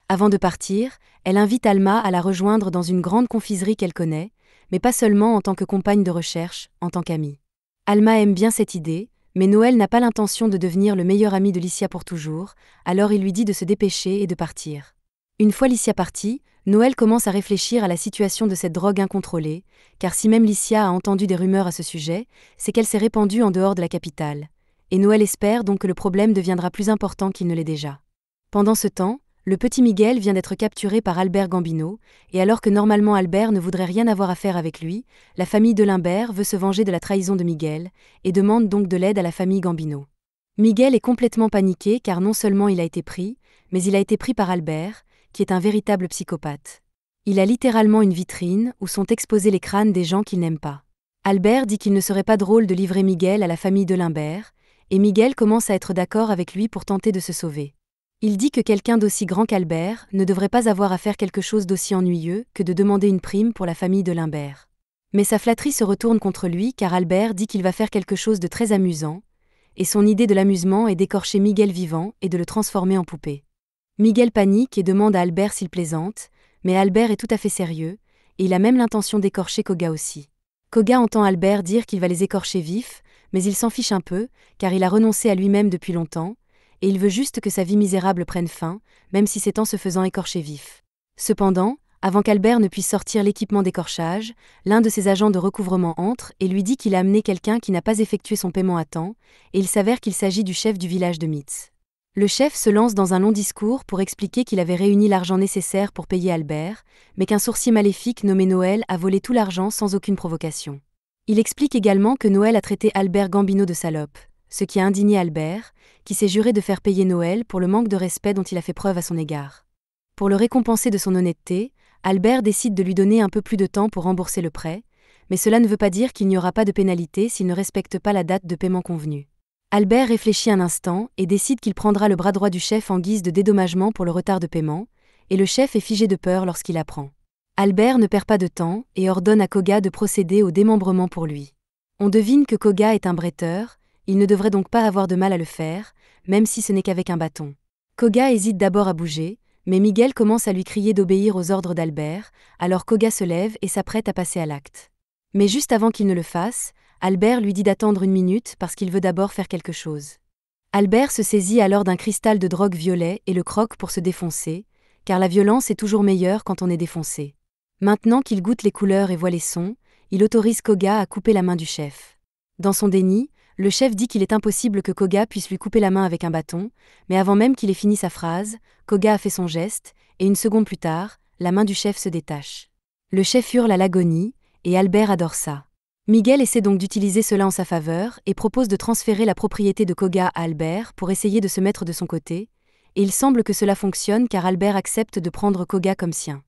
Avant de partir, elle invite Alma à la rejoindre dans une grande confiserie qu'elle connaît, mais pas seulement en tant que compagne de recherche, en tant qu'amie. Alma aime bien cette idée, mais Noël n'a pas l'intention de devenir le meilleur ami de Licia pour toujours, alors il lui dit de se dépêcher et de partir. Une fois Licia partie, Noël commence à réfléchir à la situation de cette drogue incontrôlée, car si même Licia a entendu des rumeurs à ce sujet, c'est qu'elle s'est répandue en dehors de la capitale. Et Noël espère donc que le problème deviendra plus important qu'il ne l'est déjà. Pendant ce temps, le petit Miguel vient d'être capturé par Albert Gambino, et alors que normalement Albert ne voudrait rien avoir à faire avec lui, la famille de Limbert veut se venger de la trahison de Miguel, et demande donc de l'aide à la famille Gambino. Miguel est complètement paniqué car non seulement il a été pris, mais il a été pris par Albert, qui est un véritable psychopathe. Il a littéralement une vitrine où sont exposés les crânes des gens qu'il n'aime pas. Albert dit qu'il ne serait pas drôle de livrer Miguel à la famille de Limbert, et Miguel commence à être d'accord avec lui pour tenter de se sauver. Il dit que quelqu'un d'aussi grand qu'Albert ne devrait pas avoir à faire quelque chose d'aussi ennuyeux que de demander une prime pour la famille de Limbert. Mais sa flatterie se retourne contre lui car Albert dit qu'il va faire quelque chose de très amusant, et son idée de l'amusement est d'écorcher Miguel vivant et de le transformer en poupée. Miguel panique et demande à Albert s'il plaisante, mais Albert est tout à fait sérieux, et il a même l'intention d'écorcher Koga aussi. Koga entend Albert dire qu'il va les écorcher vifs, mais il s'en fiche un peu, car il a renoncé à lui-même depuis longtemps, et il veut juste que sa vie misérable prenne fin, même si c'est en se faisant écorcher vif. Cependant, avant qu'Albert ne puisse sortir l'équipement d'écorchage, l'un de ses agents de recouvrement entre et lui dit qu'il a amené quelqu'un qui n'a pas effectué son paiement à temps, et il s'avère qu'il s'agit du chef du village de Mitz. Le chef se lance dans un long discours pour expliquer qu'il avait réuni l'argent nécessaire pour payer Albert, mais qu'un sourcier maléfique nommé Noël a volé tout l'argent sans aucune provocation. Il explique également que Noël a traité Albert Gambino de salope, ce qui a indigné Albert, qui s'est juré de faire payer Noël pour le manque de respect dont il a fait preuve à son égard. Pour le récompenser de son honnêteté, Albert décide de lui donner un peu plus de temps pour rembourser le prêt, mais cela ne veut pas dire qu'il n'y aura pas de pénalité s'il ne respecte pas la date de paiement convenue. Albert réfléchit un instant et décide qu'il prendra le bras droit du chef en guise de dédommagement pour le retard de paiement, et le chef est figé de peur lorsqu'il apprend. Albert ne perd pas de temps et ordonne à Koga de procéder au démembrement pour lui. On devine que Koga est un bretteur, il ne devrait donc pas avoir de mal à le faire, même si ce n'est qu'avec un bâton. Koga hésite d'abord à bouger, mais Miguel commence à lui crier d'obéir aux ordres d'Albert, alors Koga se lève et s'apprête à passer à l'acte. Mais juste avant qu'il ne le fasse, Albert lui dit d'attendre 1 minute parce qu'il veut d'abord faire quelque chose. Albert se saisit alors d'un cristal de drogue violet et le croque pour se défoncer, car la violence est toujours meilleure quand on est défoncé. Maintenant qu'il goûte les couleurs et voit les sons, il autorise Koga à couper la main du chef. Dans son déni, le chef dit qu'il est impossible que Koga puisse lui couper la main avec un bâton, mais avant même qu'il ait fini sa phrase, Koga a fait son geste, et 1 seconde plus tard, la main du chef se détache. Le chef hurle à l'agonie, et Albert adore ça. Miguel essaie donc d'utiliser cela en sa faveur et propose de transférer la propriété de Koga à Albert pour essayer de se mettre de son côté, et il semble que cela fonctionne car Albert accepte de prendre Koga comme sien.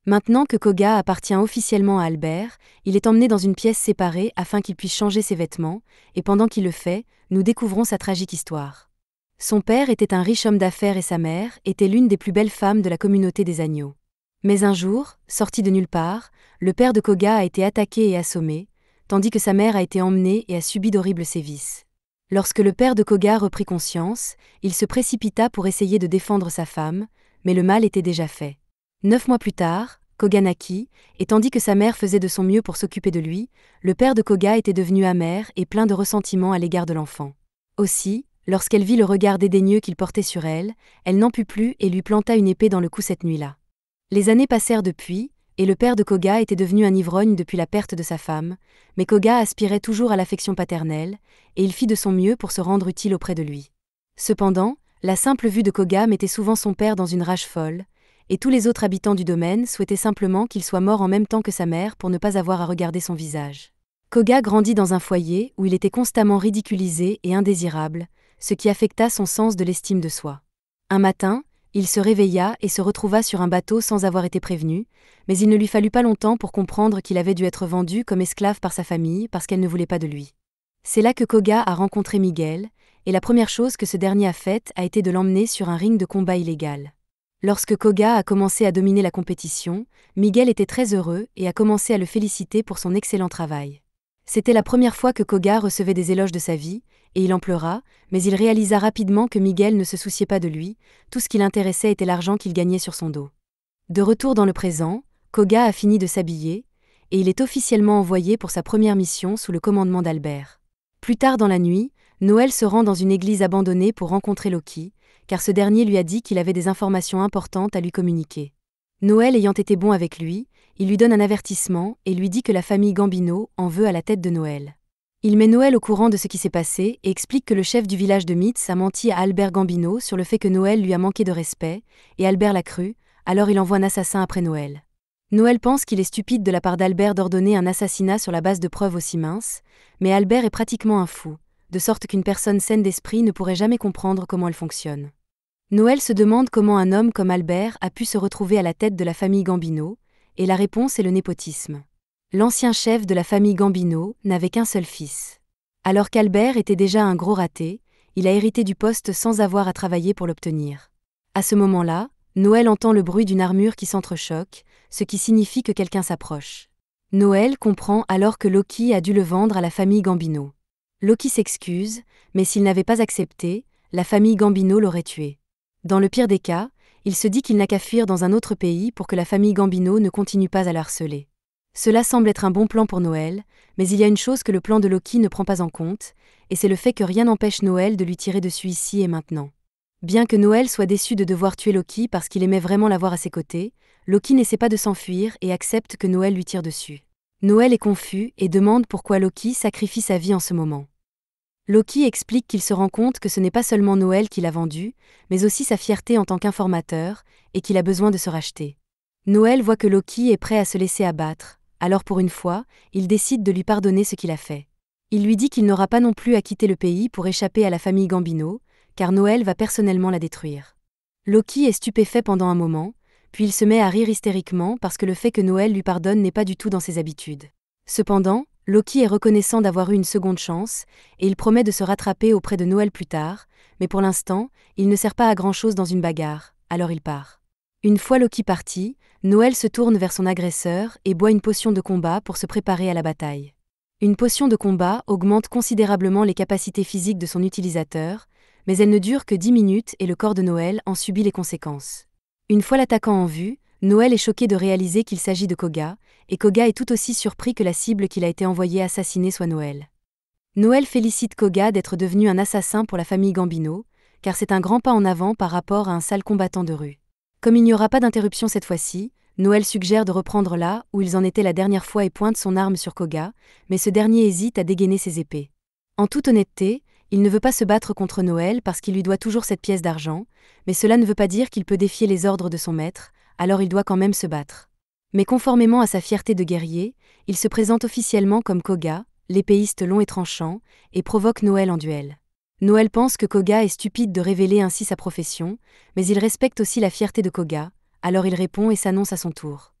Maintenant que Koga appartient officiellement à Albert, il est emmené dans une pièce séparée afin qu'il puisse changer ses vêtements, et pendant qu'il le fait, nous découvrons sa tragique histoire. Son père était un riche homme d'affaires et sa mère était l'une des plus belles femmes de la communauté des agneaux. Mais un jour, sorti de nulle part, le père de Koga a été attaqué et assommé, tandis que sa mère a été emmenée et a subi d'horribles sévices. Lorsque le père de Koga reprit conscience, il se précipita pour essayer de défendre sa femme, mais le mal était déjà fait. 9 mois plus tard, Koga naquit, et tandis que sa mère faisait de son mieux pour s'occuper de lui, le père de Koga était devenu amer et plein de ressentiment à l'égard de l'enfant. Aussi, lorsqu'elle vit le regard dédaigneux qu'il portait sur elle, elle n'en put plus et lui planta une épée dans le cou cette nuit-là. Les années passèrent depuis, et le père de Koga était devenu un ivrogne depuis la perte de sa femme, mais Koga aspirait toujours à l'affection paternelle, et il fit de son mieux pour se rendre utile auprès de lui. Cependant, la simple vue de Koga mettait souvent son père dans une rage folle, et tous les autres habitants du domaine souhaitaient simplement qu'il soit mort en même temps que sa mère pour ne pas avoir à regarder son visage. Koga grandit dans un foyer où il était constamment ridiculisé et indésirable, ce qui affecta son sens de l'estime de soi. Un matin, il se réveilla et se retrouva sur un bateau sans avoir été prévenu, mais il ne lui fallut pas longtemps pour comprendre qu'il avait dû être vendu comme esclave par sa famille parce qu'elle ne voulait pas de lui. C'est là que Koga a rencontré Miguel, et la première chose que ce dernier a faite a été de l'emmener sur un ring de combat illégal. Lorsque Koga a commencé à dominer la compétition, Miguel était très heureux et a commencé à le féliciter pour son excellent travail. C'était la première fois que Koga recevait des éloges de sa vie, et il en pleura, mais il réalisa rapidement que Miguel ne se souciait pas de lui, tout ce qui l'intéressait était l'argent qu'il gagnait sur son dos. De retour dans le présent, Koga a fini de s'habiller, et il est officiellement envoyé pour sa première mission sous le commandement d'Albert. Plus tard dans la nuit, Noël se rend dans une église abandonnée pour rencontrer Loki, car ce dernier lui a dit qu'il avait des informations importantes à lui communiquer. Noël ayant été bon avec lui, il lui donne un avertissement et lui dit que la famille Gambino en veut à la tête de Noël. Il met Noël au courant de ce qui s'est passé et explique que le chef du village de Mitz a menti à Albert Gambino sur le fait que Noël lui a manqué de respect, et Albert l'a cru, alors il envoie un assassin après Noël. Noël pense qu'il est stupide de la part d'Albert d'ordonner un assassinat sur la base de preuves aussi minces, mais Albert est pratiquement un fou, de sorte qu'une personne saine d'esprit ne pourrait jamais comprendre comment elle fonctionne. Noël se demande comment un homme comme Albert a pu se retrouver à la tête de la famille Gambino, et la réponse est le népotisme. L'ancien chef de la famille Gambino n'avait qu'un seul fils. Alors qu'Albert était déjà un gros raté, il a hérité du poste sans avoir à travailler pour l'obtenir. À ce moment-là, Noël entend le bruit d'une armure qui s'entrechoque, ce qui signifie que quelqu'un s'approche. Noël comprend alors que Loki a dû le vendre à la famille Gambino. Loki s'excuse, mais s'il n'avait pas accepté, la famille Gambino l'aurait tué. Dans le pire des cas, il se dit qu'il n'a qu'à fuir dans un autre pays pour que la famille Gambino ne continue pas à le harceler. Cela semble être un bon plan pour Noël, mais il y a une chose que le plan de Loki ne prend pas en compte, et c'est le fait que rien n'empêche Noël de lui tirer dessus ici et maintenant. Bien que Noël soit déçu de devoir tuer Loki parce qu'il aimait vraiment l'avoir à ses côtés, Loki n'essaie pas de s'enfuir et accepte que Noël lui tire dessus. Noël est confus et demande pourquoi Loki sacrifie sa vie en ce moment. Loki explique qu'il se rend compte que ce n'est pas seulement Noël qui l'a vendu, mais aussi sa fierté en tant qu'informateur, et qu'il a besoin de se racheter. Noël voit que Loki est prêt à se laisser abattre, alors pour une fois, il décide de lui pardonner ce qu'il a fait. Il lui dit qu'il n'aura pas non plus à quitter le pays pour échapper à la famille Gambino, car Noël va personnellement la détruire. Loki est stupéfait pendant un moment, puis il se met à rire hystériquement parce que le fait que Noël lui pardonne n'est pas du tout dans ses habitudes. Cependant, Loki est reconnaissant d'avoir eu une seconde chance, et il promet de se rattraper auprès de Noël plus tard, mais pour l'instant, il ne sert pas à grand-chose dans une bagarre, alors il part. Une fois Loki parti, Noël se tourne vers son agresseur et boit une potion de combat pour se préparer à la bataille. Une potion de combat augmente considérablement les capacités physiques de son utilisateur, mais elle ne dure que 10 minutes et le corps de Noël en subit les conséquences. Une fois l'attaquant en vue, Noël est choqué de réaliser qu'il s'agit de Koga, et Koga est tout aussi surpris que la cible qu'il a été envoyé assassiner soit Noël. Noël félicite Koga d'être devenu un assassin pour la famille Gambino, car c'est un grand pas en avant par rapport à un sale combattant de rue. Comme il n'y aura pas d'interruption cette fois-ci, Noël suggère de reprendre là où ils en étaient la dernière fois et pointe son arme sur Koga, mais ce dernier hésite à dégainer ses épées. En toute honnêteté, il ne veut pas se battre contre Noël parce qu'il lui doit toujours cette pièce d'argent, mais cela ne veut pas dire qu'il peut défier les ordres de son maître, alors il doit quand même se battre. Mais conformément à sa fierté de guerrier, il se présente officiellement comme Koga, l'épéiste long et tranchant, et provoque Noël en duel. Noël pense que Koga est stupide de révéler ainsi sa profession, mais il respecte aussi la fierté de Koga, alors il répond et s'annonce à son tour.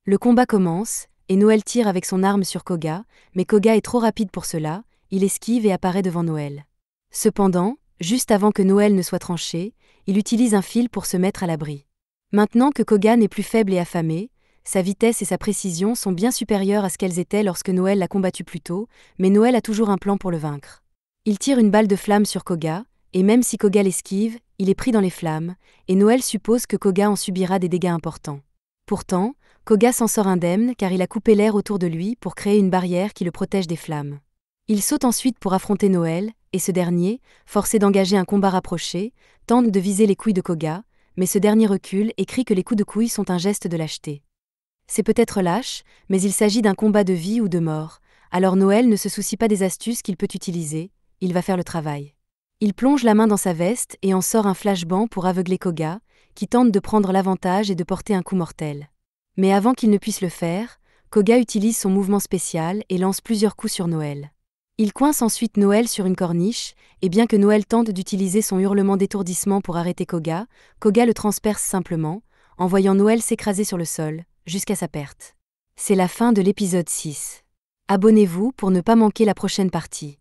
Le combat commence, et Noël tire avec son arme sur Koga, mais Koga est trop rapide pour cela, il esquive et apparaît devant Noël. Cependant, juste avant que Noël ne soit tranché, il utilise un fil pour se mettre à l'abri. Maintenant que Koga n'est plus faible et affamé, sa vitesse et sa précision sont bien supérieures à ce qu'elles étaient lorsque Noël l'a combattu plus tôt, mais Noël a toujours un plan pour le vaincre. Il tire une balle de flamme sur Koga, et même si Koga l'esquive, il est pris dans les flammes, et Noël suppose que Koga en subira des dégâts importants. Pourtant, Koga s'en sort indemne car il a coupé l'air autour de lui pour créer une barrière qui le protège des flammes. Il saute ensuite pour affronter Noël, et ce dernier, forcé d'engager un combat rapproché, tente de viser les couilles de Koga, mais ce dernier recule et crie que les coups de couilles sont un geste de lâcheté. C'est peut-être lâche, mais il s'agit d'un combat de vie ou de mort, alors Noël ne se soucie pas des astuces qu'il peut utiliser, il va faire le travail. Il plonge la main dans sa veste et en sort un flashbang pour aveugler Koga, qui tente de prendre l'avantage et de porter un coup mortel. Mais avant qu'il ne puisse le faire, Koga utilise son mouvement spécial et lance plusieurs coups sur Noël. Il coince ensuite Noël sur une corniche, et bien que Noël tente d'utiliser son hurlement d'étourdissement pour arrêter Koga, Koga le transperce simplement, en voyant Noël s'écraser sur le sol, jusqu'à sa perte. C'est la fin de l'épisode 6. Abonnez-vous pour ne pas manquer la prochaine partie.